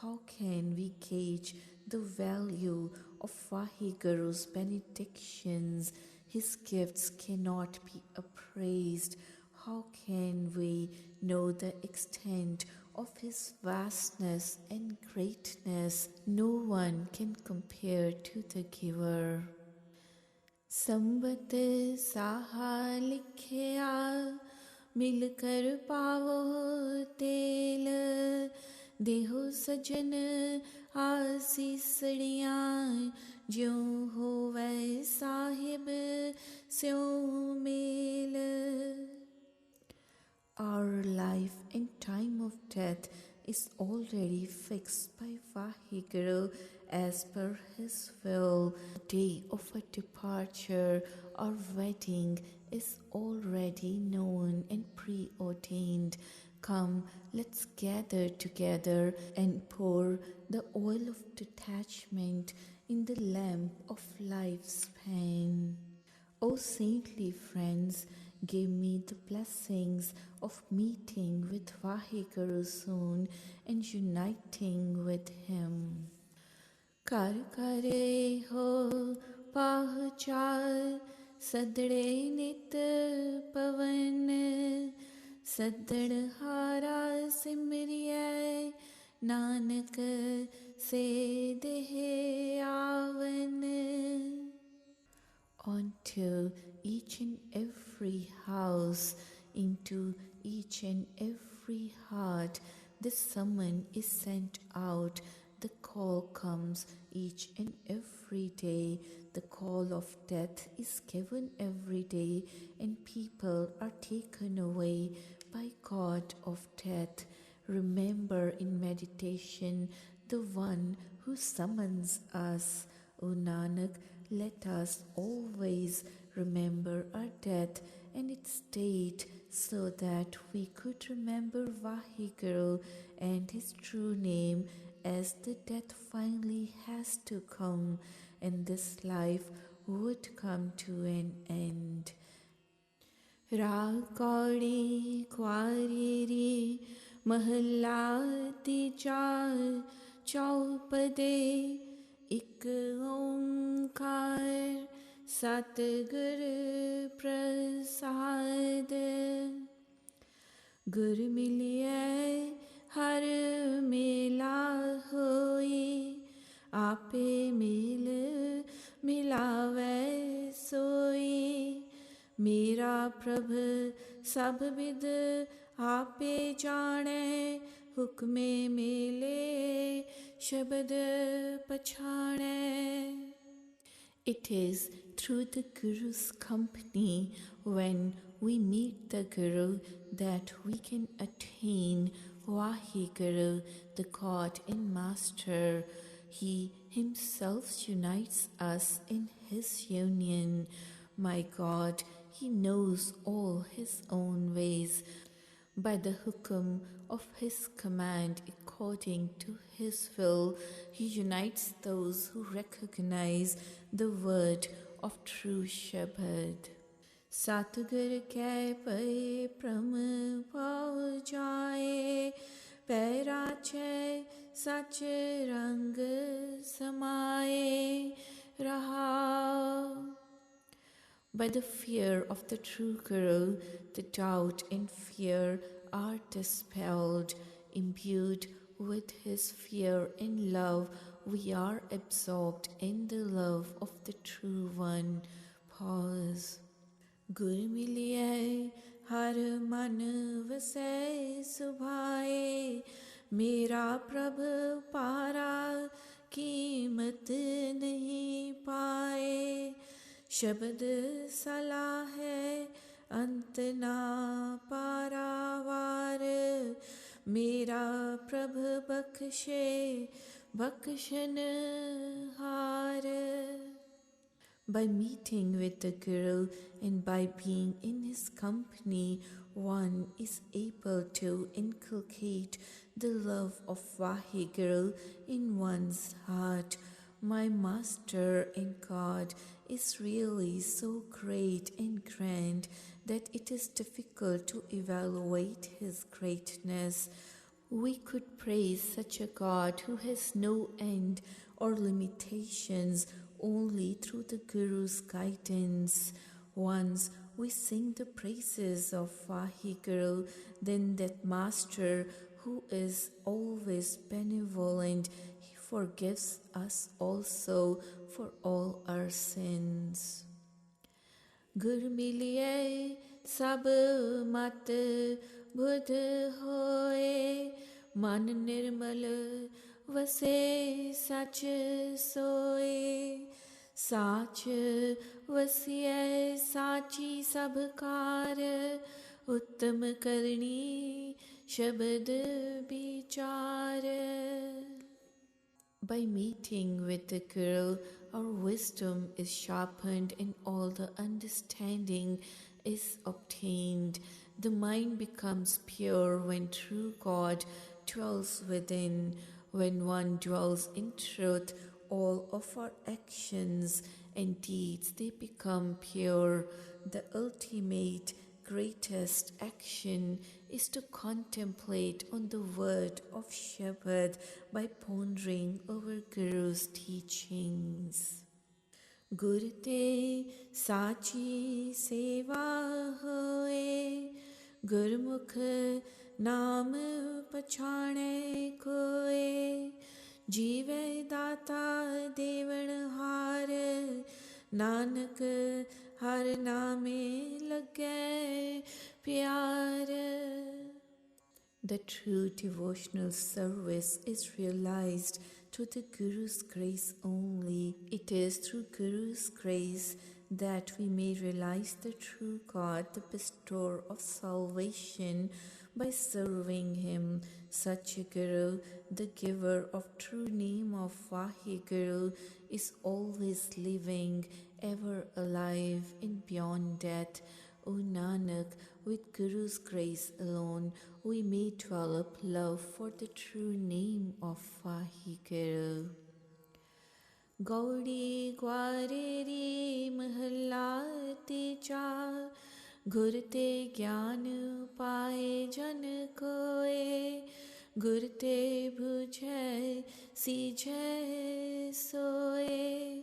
How can we gauge the value of Vaheguru Vaheguru's benedictions, his gifts cannot be appraised. How can we know the extent of his vastness and greatness? No one can compare to the giver. संबत साहा लिखिया मिलकर पावो तेल देहो सजन आसीसड़ियाँ ज्यों होवै साहिब स्यों mail. Our life and time of death is already fixed by Vaheguru as per his will. The day of our departure or wedding is already known and preordained. Come, let's gather together and pour the oil of detachment in the lamp of lifespan. O saintly friends, give me the blessings of meeting with Vaheguru soon and uniting with him. Kar kare ho pahchar sadde nit pavan saddad hara simriye nanak se dehe avan. Onto each and every house, into each and every heart, the summon is sent out. The call comes each and every day. The call of death is given every day, and people are taken away by God of death. Remember in meditation the one who summons us. O Nanak, let us always remember our death and its date so that we could remember Vaheguru and his true name as the death finally has to come and this life would come to an end. Raag Kauri Kwariri Mahalla Tija Chaupade Ik Omkar Satgur Prasad. Gur miliye har mila hoi आपे मिल मिलावे सोई मेरा प्रभ सब with आपे जाने हुक्मे मिले शब्द पछाने. It is through the Guru's company, when we meet the Guru, that we can attain Vaheguru, the God and Master. He himself unites us in his union. My God, he knows all his own ways. By the hukum of his command, according to his will, he unites those who recognize the word of true Shabad. Satgur ke pai pram pao jaye Pairache sach rang samaye raha. By the fear of the true Guru, the doubt and fear are dispelled. Imbued with his fear and love, we are absorbed in the love of the true one. Pause. Gur miliye har man vase subhaye मेरा प्रभु पारा कीमत नहीं पाए. शब्द सलाह है अंत ना पारावार मेरा प्रभु बख्शे बख्शन हार. By meeting with the Guru and by being in his company, one is able to inculcate the love of Vaheguru in one's heart. My Master and God is really so great and grand that it is difficult to evaluate his greatness. We could praise such a God who has no end or limitations only through the Guru's guidance. Once we sing the praises of Vaheguru, then that Master who is always benevolent, he forgives us also for all our sins. Gur miliye sab mat budh hoye, man nirmal vase sach soye. Sach vasiye sachi sabkar, uttam karni shabad bichar. By meeting with the Guru, our wisdom is sharpened and all the understanding is obtained. The mind becomes pure when true God dwells within. When one dwells in truth, all of our actions and deeds, they become pure. The ultimate, greatest action is to contemplate on the word of Shabad by pondering over Guru's teachings. Gur te sachi seva hoye, Gurmukh naam pachane koye. Jive data devan har, Nanak har name lage pyar. The true devotional service is realized through the Guru's grace only. It is through Guru's grace that we may realize the true God, the bestower of salvation, by serving Him. Such a Guru, the giver of true name of Vaheguru, is always living, ever alive and beyond death. O Nanak, with Guru's grace alone, we may develop love for the true name of Vaheguru. Gaudi Gwareri Mahalla Teja, Gur te gyan paye jan koye, Gur te bujhe sijhe soye,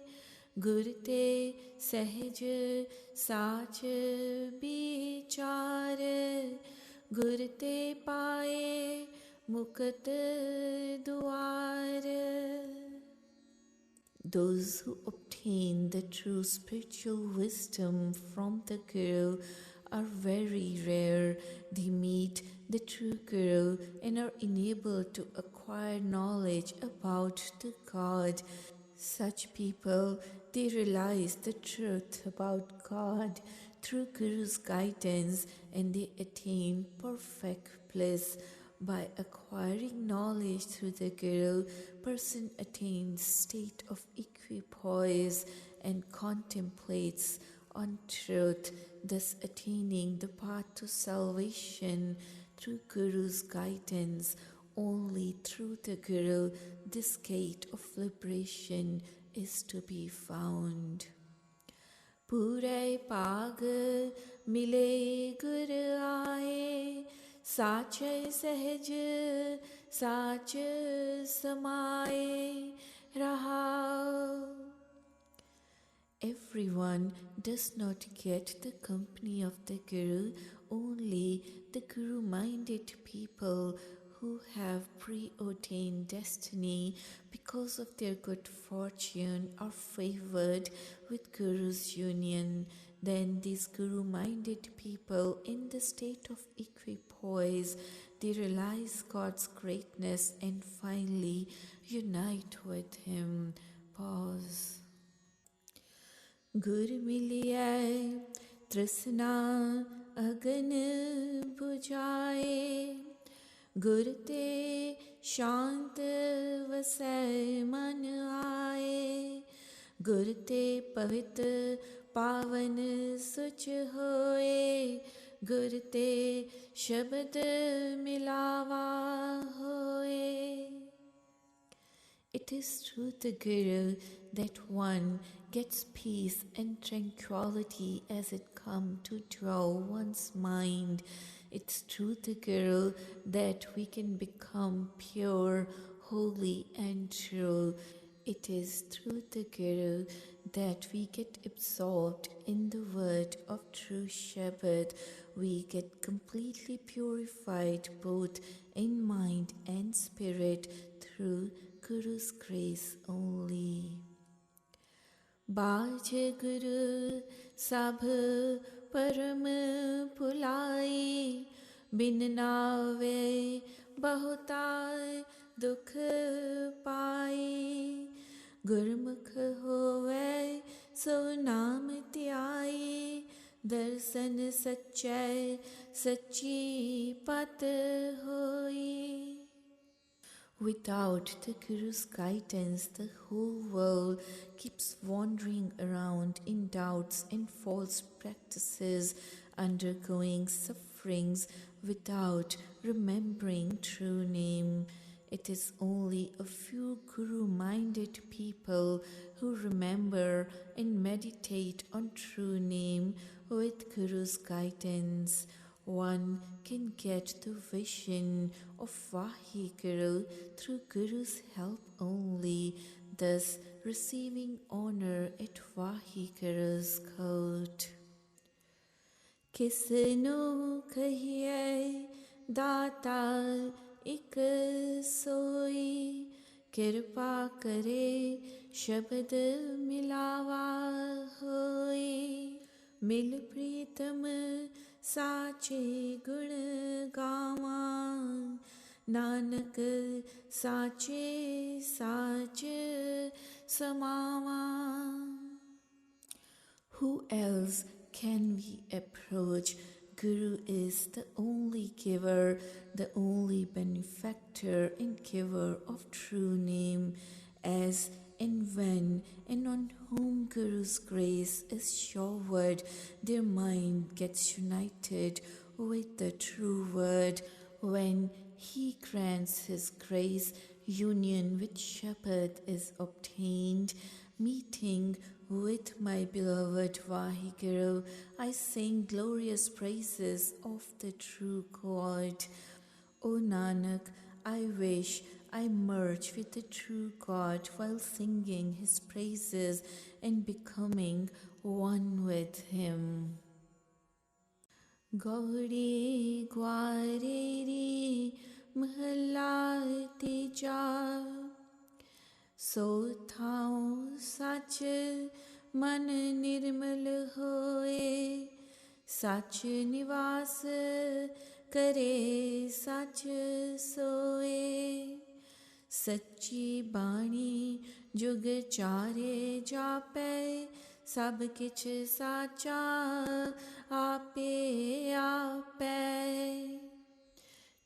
Gur te sehaj sach bichar, Gur te paye mukat duar. Those who obtain the true spiritual wisdom from the Guru are very rare. They meet the true Guru and are enabled to acquire knowledge about the God. Such people, they realize the truth about God through Guru's guidance and they attain perfect bliss. By acquiring knowledge through the Guru, person attains state of equipoise and contemplates on truth, thus attaining the path to salvation through Guru's guidance. Only through the Guru this gate of liberation is to be found. Pure pag mile gur aaye, Sache sehaj sach samaye raha. Everyone does not get the company of the Guru, only the Guru-minded people who have preordained destiny because of their good fortune are favored with Guru's union. Then these Guru-minded people in the state of equipoise, they realize God's greatness and finally unite with Him. Pause. Gur miliye trisna agan bujaye, Gur te shant vasai man aaye, Gur te pavit pavan such hoye, Gur te shabad milawa hoye. It is through the Guru that one gets peace and tranquility as it comes to dwell one's mind. It's through the Guru that we can become pure, holy and true. It is through the Guru that we get absorbed in the word of true Shabad. We get completely purified both in mind and spirit through Guru's grace only. बाज गुरु सब परम भुलाई, बिन नावे बहुताय दुख पाई, गुरमुख होवे सो नाम त्याई, दर्शन सच्चे सच्ची पत होई. Without the Guru's guidance, the whole world keeps wandering around in doubts and false practices, undergoing sufferings without remembering true name. It is only a few Guru-minded people who remember and meditate on true name with Guru's guidance. One can get the vision of Vaheguru through Guru's help only, thus receiving honor at Vaheguru's court. Kisnu kahiye data ik soi, kirpa kare shabad milawa hoi, mil pritam साचे गुण गावां, नानक साचे साच समावां. Who else can we approach? Guru is the only giver, the only benefactor and giver of true name. As and when and on whom Guru's grace is showered, their mind gets united with the true word. When he grants his grace, union with Shabad is obtained. Meeting with my beloved Vaheguru, I sing glorious praises of the true God. O Nanak, I wish I merge with the true God while singing his praises and becoming one with him. Gauri Gwareri Mahalla Tija, so thau sach man nirmal hoye, sach nivas kare sach soye. सच्ची बाणी जुग चारे जापै, सब किछ साचा आपे आपै.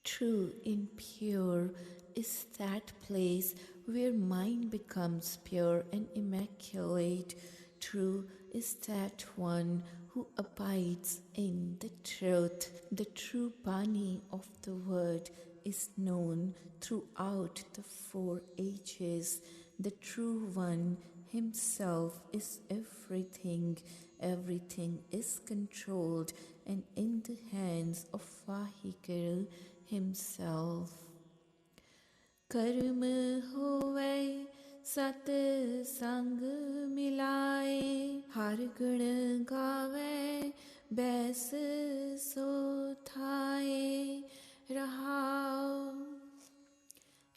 True and pure is that place where mind becomes pure and immaculate. True is that one who abides in the truth. The true Bani of the word is known throughout the 4 ages. The true one himself is everything. Everything is controlled and in the hands of Vaheguru himself. Karm hove sat sang milaye, har gun gave bais so thaye rahao.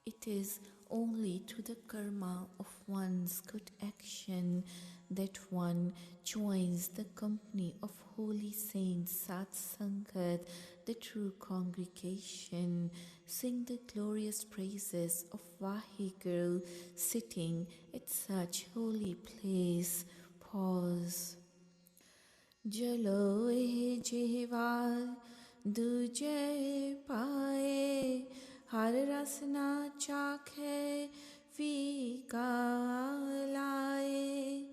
It is only through the karma of one's good action that one joins the company of holy saints, Sat Sangat, the true congregation. Sing the glorious praises of Vaheguru sitting at such holy place. Pause. Jalo eh jihwa duje pae, har rasna chakhe fika lae,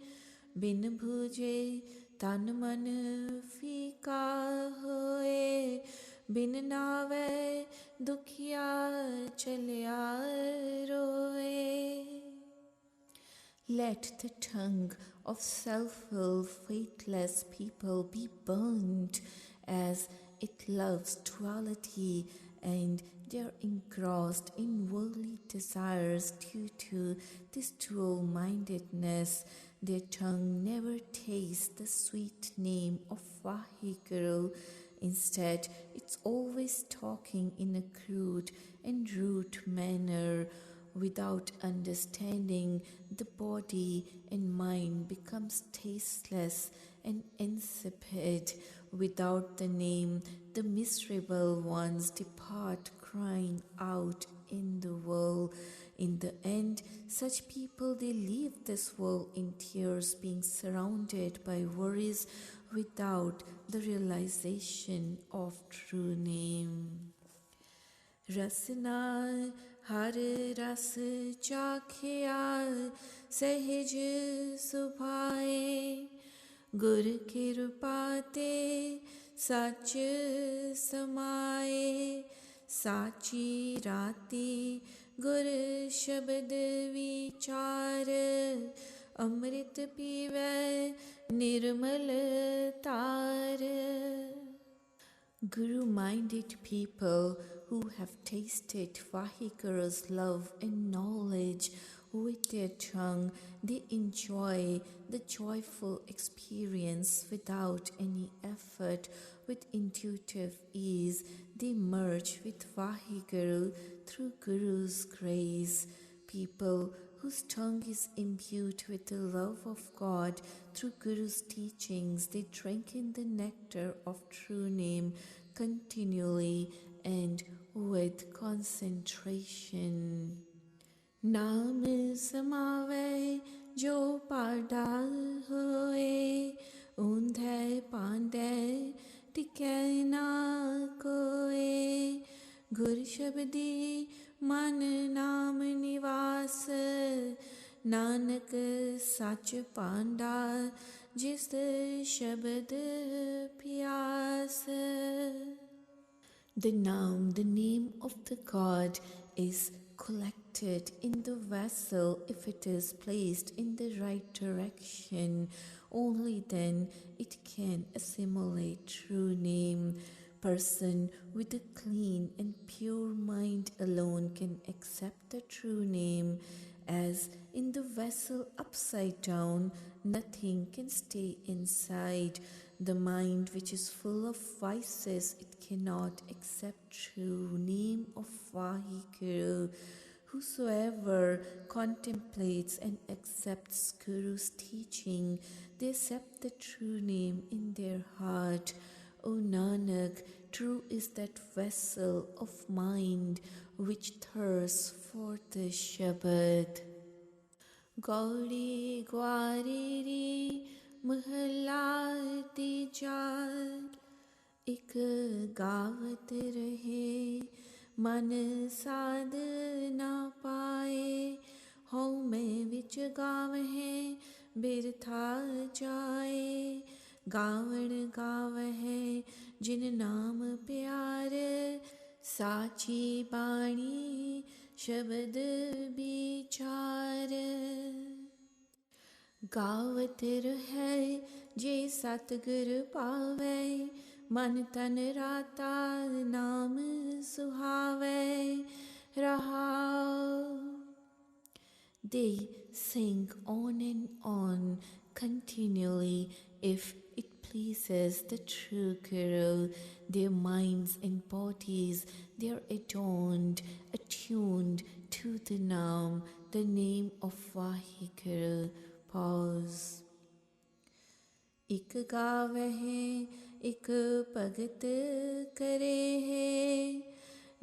bin bhuje tan man fika hoye, bin nave dukhiya chalya roye. Let the tongue of self-will, faithless people be burnt, as it loves duality and they are engrossed in worldly desires due to this dual-mindedness. Their tongue never tastes the sweet name of Vaheguru. Instead, it's always talking in a crude and rude manner. Without understanding, the body and mind becomes tasteless and insipid. Without the name, the miserable ones depart crying out in the world. In the end, such people, they leave this world in tears, being surrounded by worries without the realization of true name. Rasna har ras chakhiya sehaj subhaye gur kirpa te sach samaye sachi rati gur shabad vichar amrit pive nirmal tar. Guru-minded people who have tasted Vaheguru's love and knowledge with their tongue, they enjoy the joyful experience without any effort. With intuitive ease, they merge with Vaheguru through Guru's grace. People whose tongue is imbued with the love of God through Guru's teachings, they drink in the nectar of true name continually and with concentration. Naam samave jo padal hoye, undhe pande tikhe na koye, gur shabdi man naam nivas, nanak sach panda jis shabad pyas. The Naam, the name of the God, is collected in the vessel if it is placed in the right direction. Only then it can assimilate true name. Person with a clean and pure mind alone can accept the true name. As in the vessel upside down, nothing can stay inside. The mind which is full of vices, it cannot accept true name of Vaheguru. Whosoever contemplates and accepts Guru's teaching, they accept the true name in their heart. O Nanak, true is that vessel of mind which thirsts for the Shabad. Gauri Gwariri महला तीजा एक गावत रहे मन साध ना पाए हौ में विच गावहे बिरथा जाए गावण गावहे जिन नाम प्यार साची बाणी शब्द विचार गावत रहे जे सतगुर पावे मन तन राता नाम सुहावे रहाओ. They sing on and on continually if it pleases the true Guru. Their minds and bodies, they are adorned, attuned to the Naam, the name of Vaheguru. Pause. Ik gavehe, ik bhagat karehe,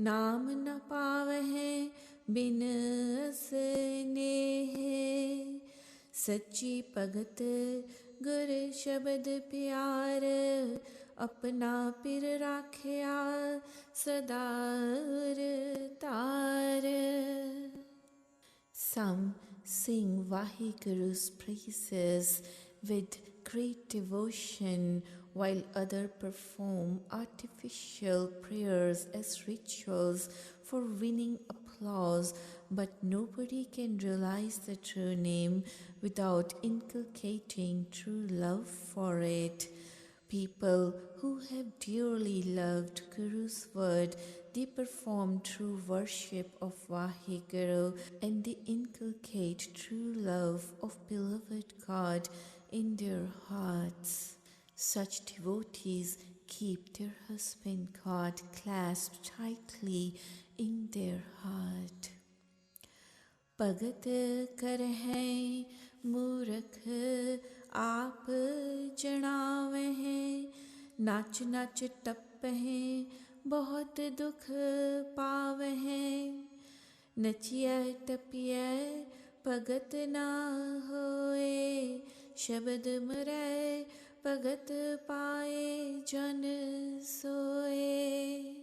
naam na pavehe, bin asnehe. Sachi bhagat gur shabad pyar, apna pir rakhya sadar tar. Some sing Vaheguru's praises with great devotion, while others perform artificial prayers as rituals for winning applause, but nobody can realize the true name without inculcating true love for it. People who have dearly loved Guru's word, they perform true worship of Vaheguru and they inculcate true love of beloved God in their hearts. Such devotees keep their husband God clasped tightly in their heart. भगत करहैं मूरख आप जणावहें, नाच नाच टपहें बहुत दुख पावहें, नचिया टपिया भगत ना होए, शब्द मरै भगत पाए जन सोए.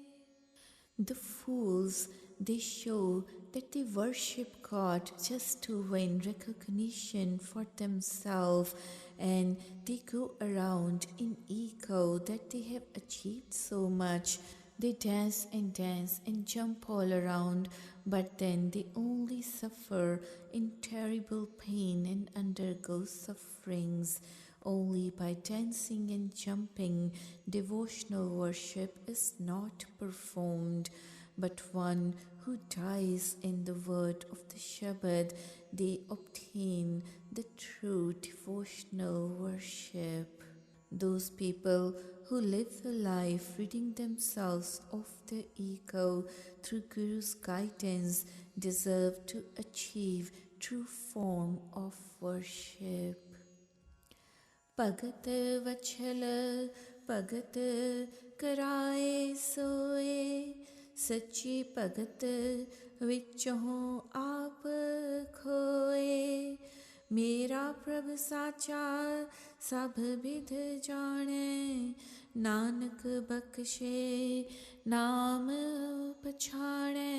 The fools, they show that they worship God just to win recognition for themselves, and they go around in ego that they have achieved so much. They dance and jump all around, but then they only suffer in terrible pain and undergo sufferings. Only by dancing and jumping, devotional worship is not performed. But one who dies in the word of the Shabad, they obtain the true devotional worship. Those people who live the life ridding themselves of their ego through Guru's guidance deserve to achieve true form of worship. भगत वत्सल भगत कराए सोए, सच्ची भगत विचों आप खोए, मेरा प्रभ साचा सब विध जाने, नानक बख्शे नाम पछाणे.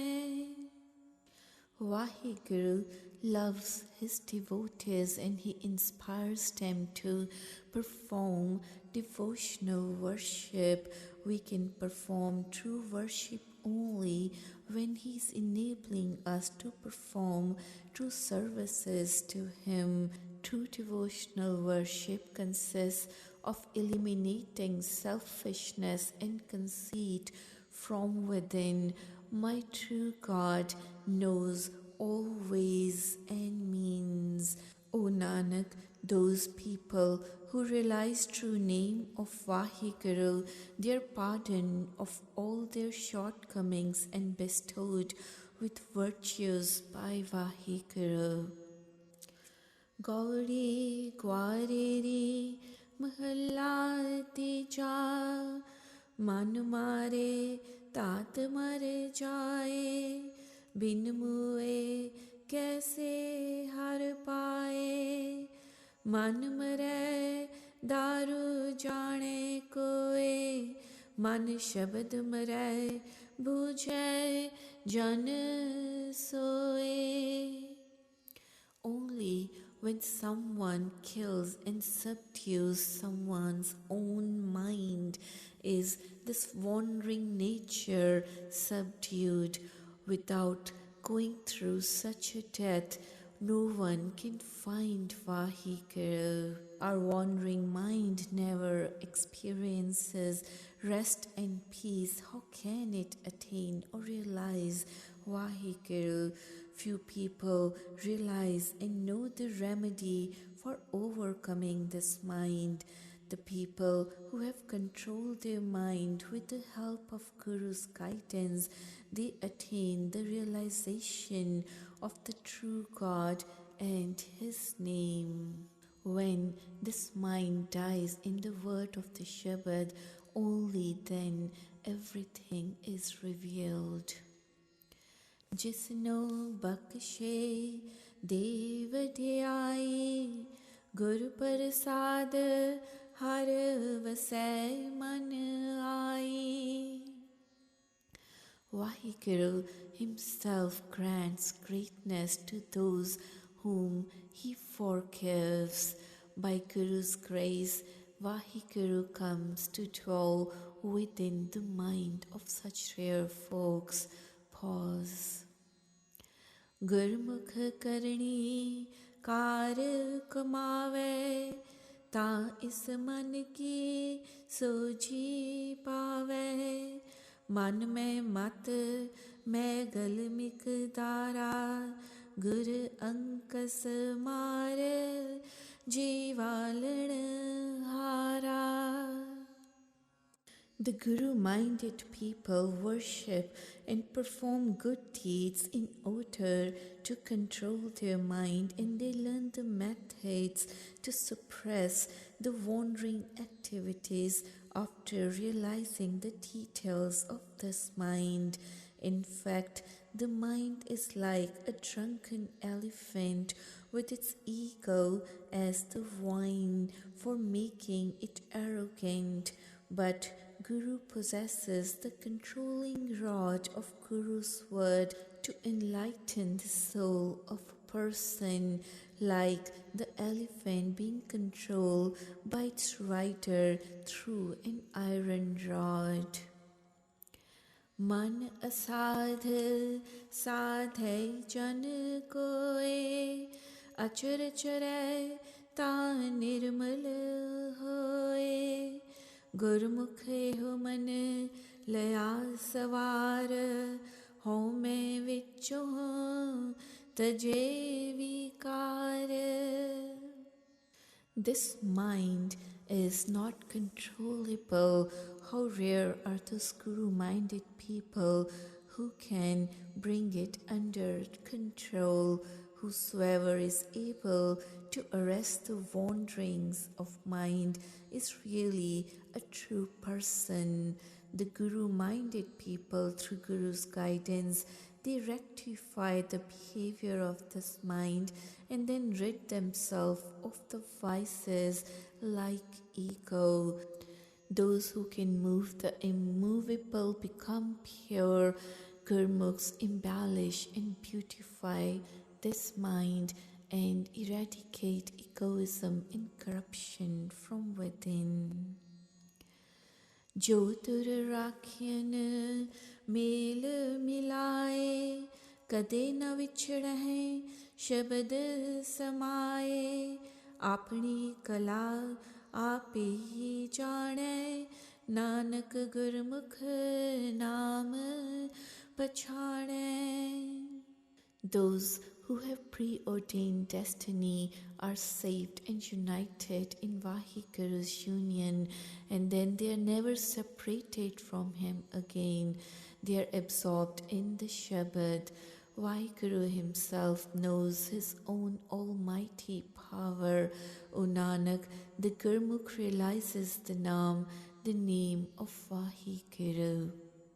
Vaheguru loves his devotees and he inspires them to perform devotional worship. We can perform true worship only when he is enabling us to perform true services to him. True devotional worship consists of eliminating selfishness and conceit from within. My true God knows all ways and means. O Nanak, those people who realize true name of Vaheguru, their pardon of all their shortcomings and bestowed with virtues by Vaheguru. Gauri Gwareri Mahalla Tija, Man Mare तात मर जाए, बिन मुए कैसे हर पाए, मन मरै दारू जाने कोए, मन शब्द मरै बूझै जन सोए. Only when someone kills and subdues someone's own mind is this wandering nature subdued. Without going through such a death, no one can find Vaheguru. Our wandering mind never experiences rest and peace. How can it attain or realize Vaheguru? Few people realize and know the remedy for overcoming this mind. The people who have controlled their mind with the help of Guru's guidance, they attain the realization of the true God and His name. When this mind dies in the word of the Shabad, only then everything is revealed. जिसनो बख्शे देव ध्याई, गुरु प्रसाद हर वसै मन आई. Vaheguru himself grants greatness to those whom he forgives. By Guru's grace, Vaheguru comes to dwell within the mind of such rare folks. Pause. Gurmukh karni kar kamawe, तां इस मन की सोझी पावै। मन में मत मैं गल मिकदारा, गुर अंकस मार जीवालण हारा। The Guru-minded people worship and perform good deeds in order to control their mind, and they learn the methods to suppress the wandering activities after realizing the details of this mind. In fact, the mind is like a drunken elephant with its ego as the wine for making it arrogant. But Guru possesses the controlling rod of Guru's word to enlighten the soul of a person, like the elephant being controlled by its rider through an iron rod. मन असाध साधे जन कोय, अचर चरै ता निर्मल होय। गुरमुख हो मन लया सवार, हों मैं विचों तजे विकार। This mind is not controllable. How rare are those Guru-minded people who can bring it under control. Whosoever is able to arrest the wanderings of mind is really a true person. The Guru-minded people, through Guru's guidance, they rectify the behavior of this mind and then rid themselves of the vices like ego. Those who can move the immovable become pure. Gurmukhs embellish and beautify this mind and eradicate egoism and corruption from within. जो तुर राखियन mail मिलाए, कदे न विछड़हें शब्द समाए। अपनी कला आपे ही जाने, नानक गुरमुख नाम पछाणे। Those who have preordained destiny are saved and united in Vahiguru's union, and then they are never separated from him again. They are absorbed in the Shabad. Vahiguru himself knows his own almighty power. O Nanak, the Gurmukh realizes the Naam, the name of Vahiguru.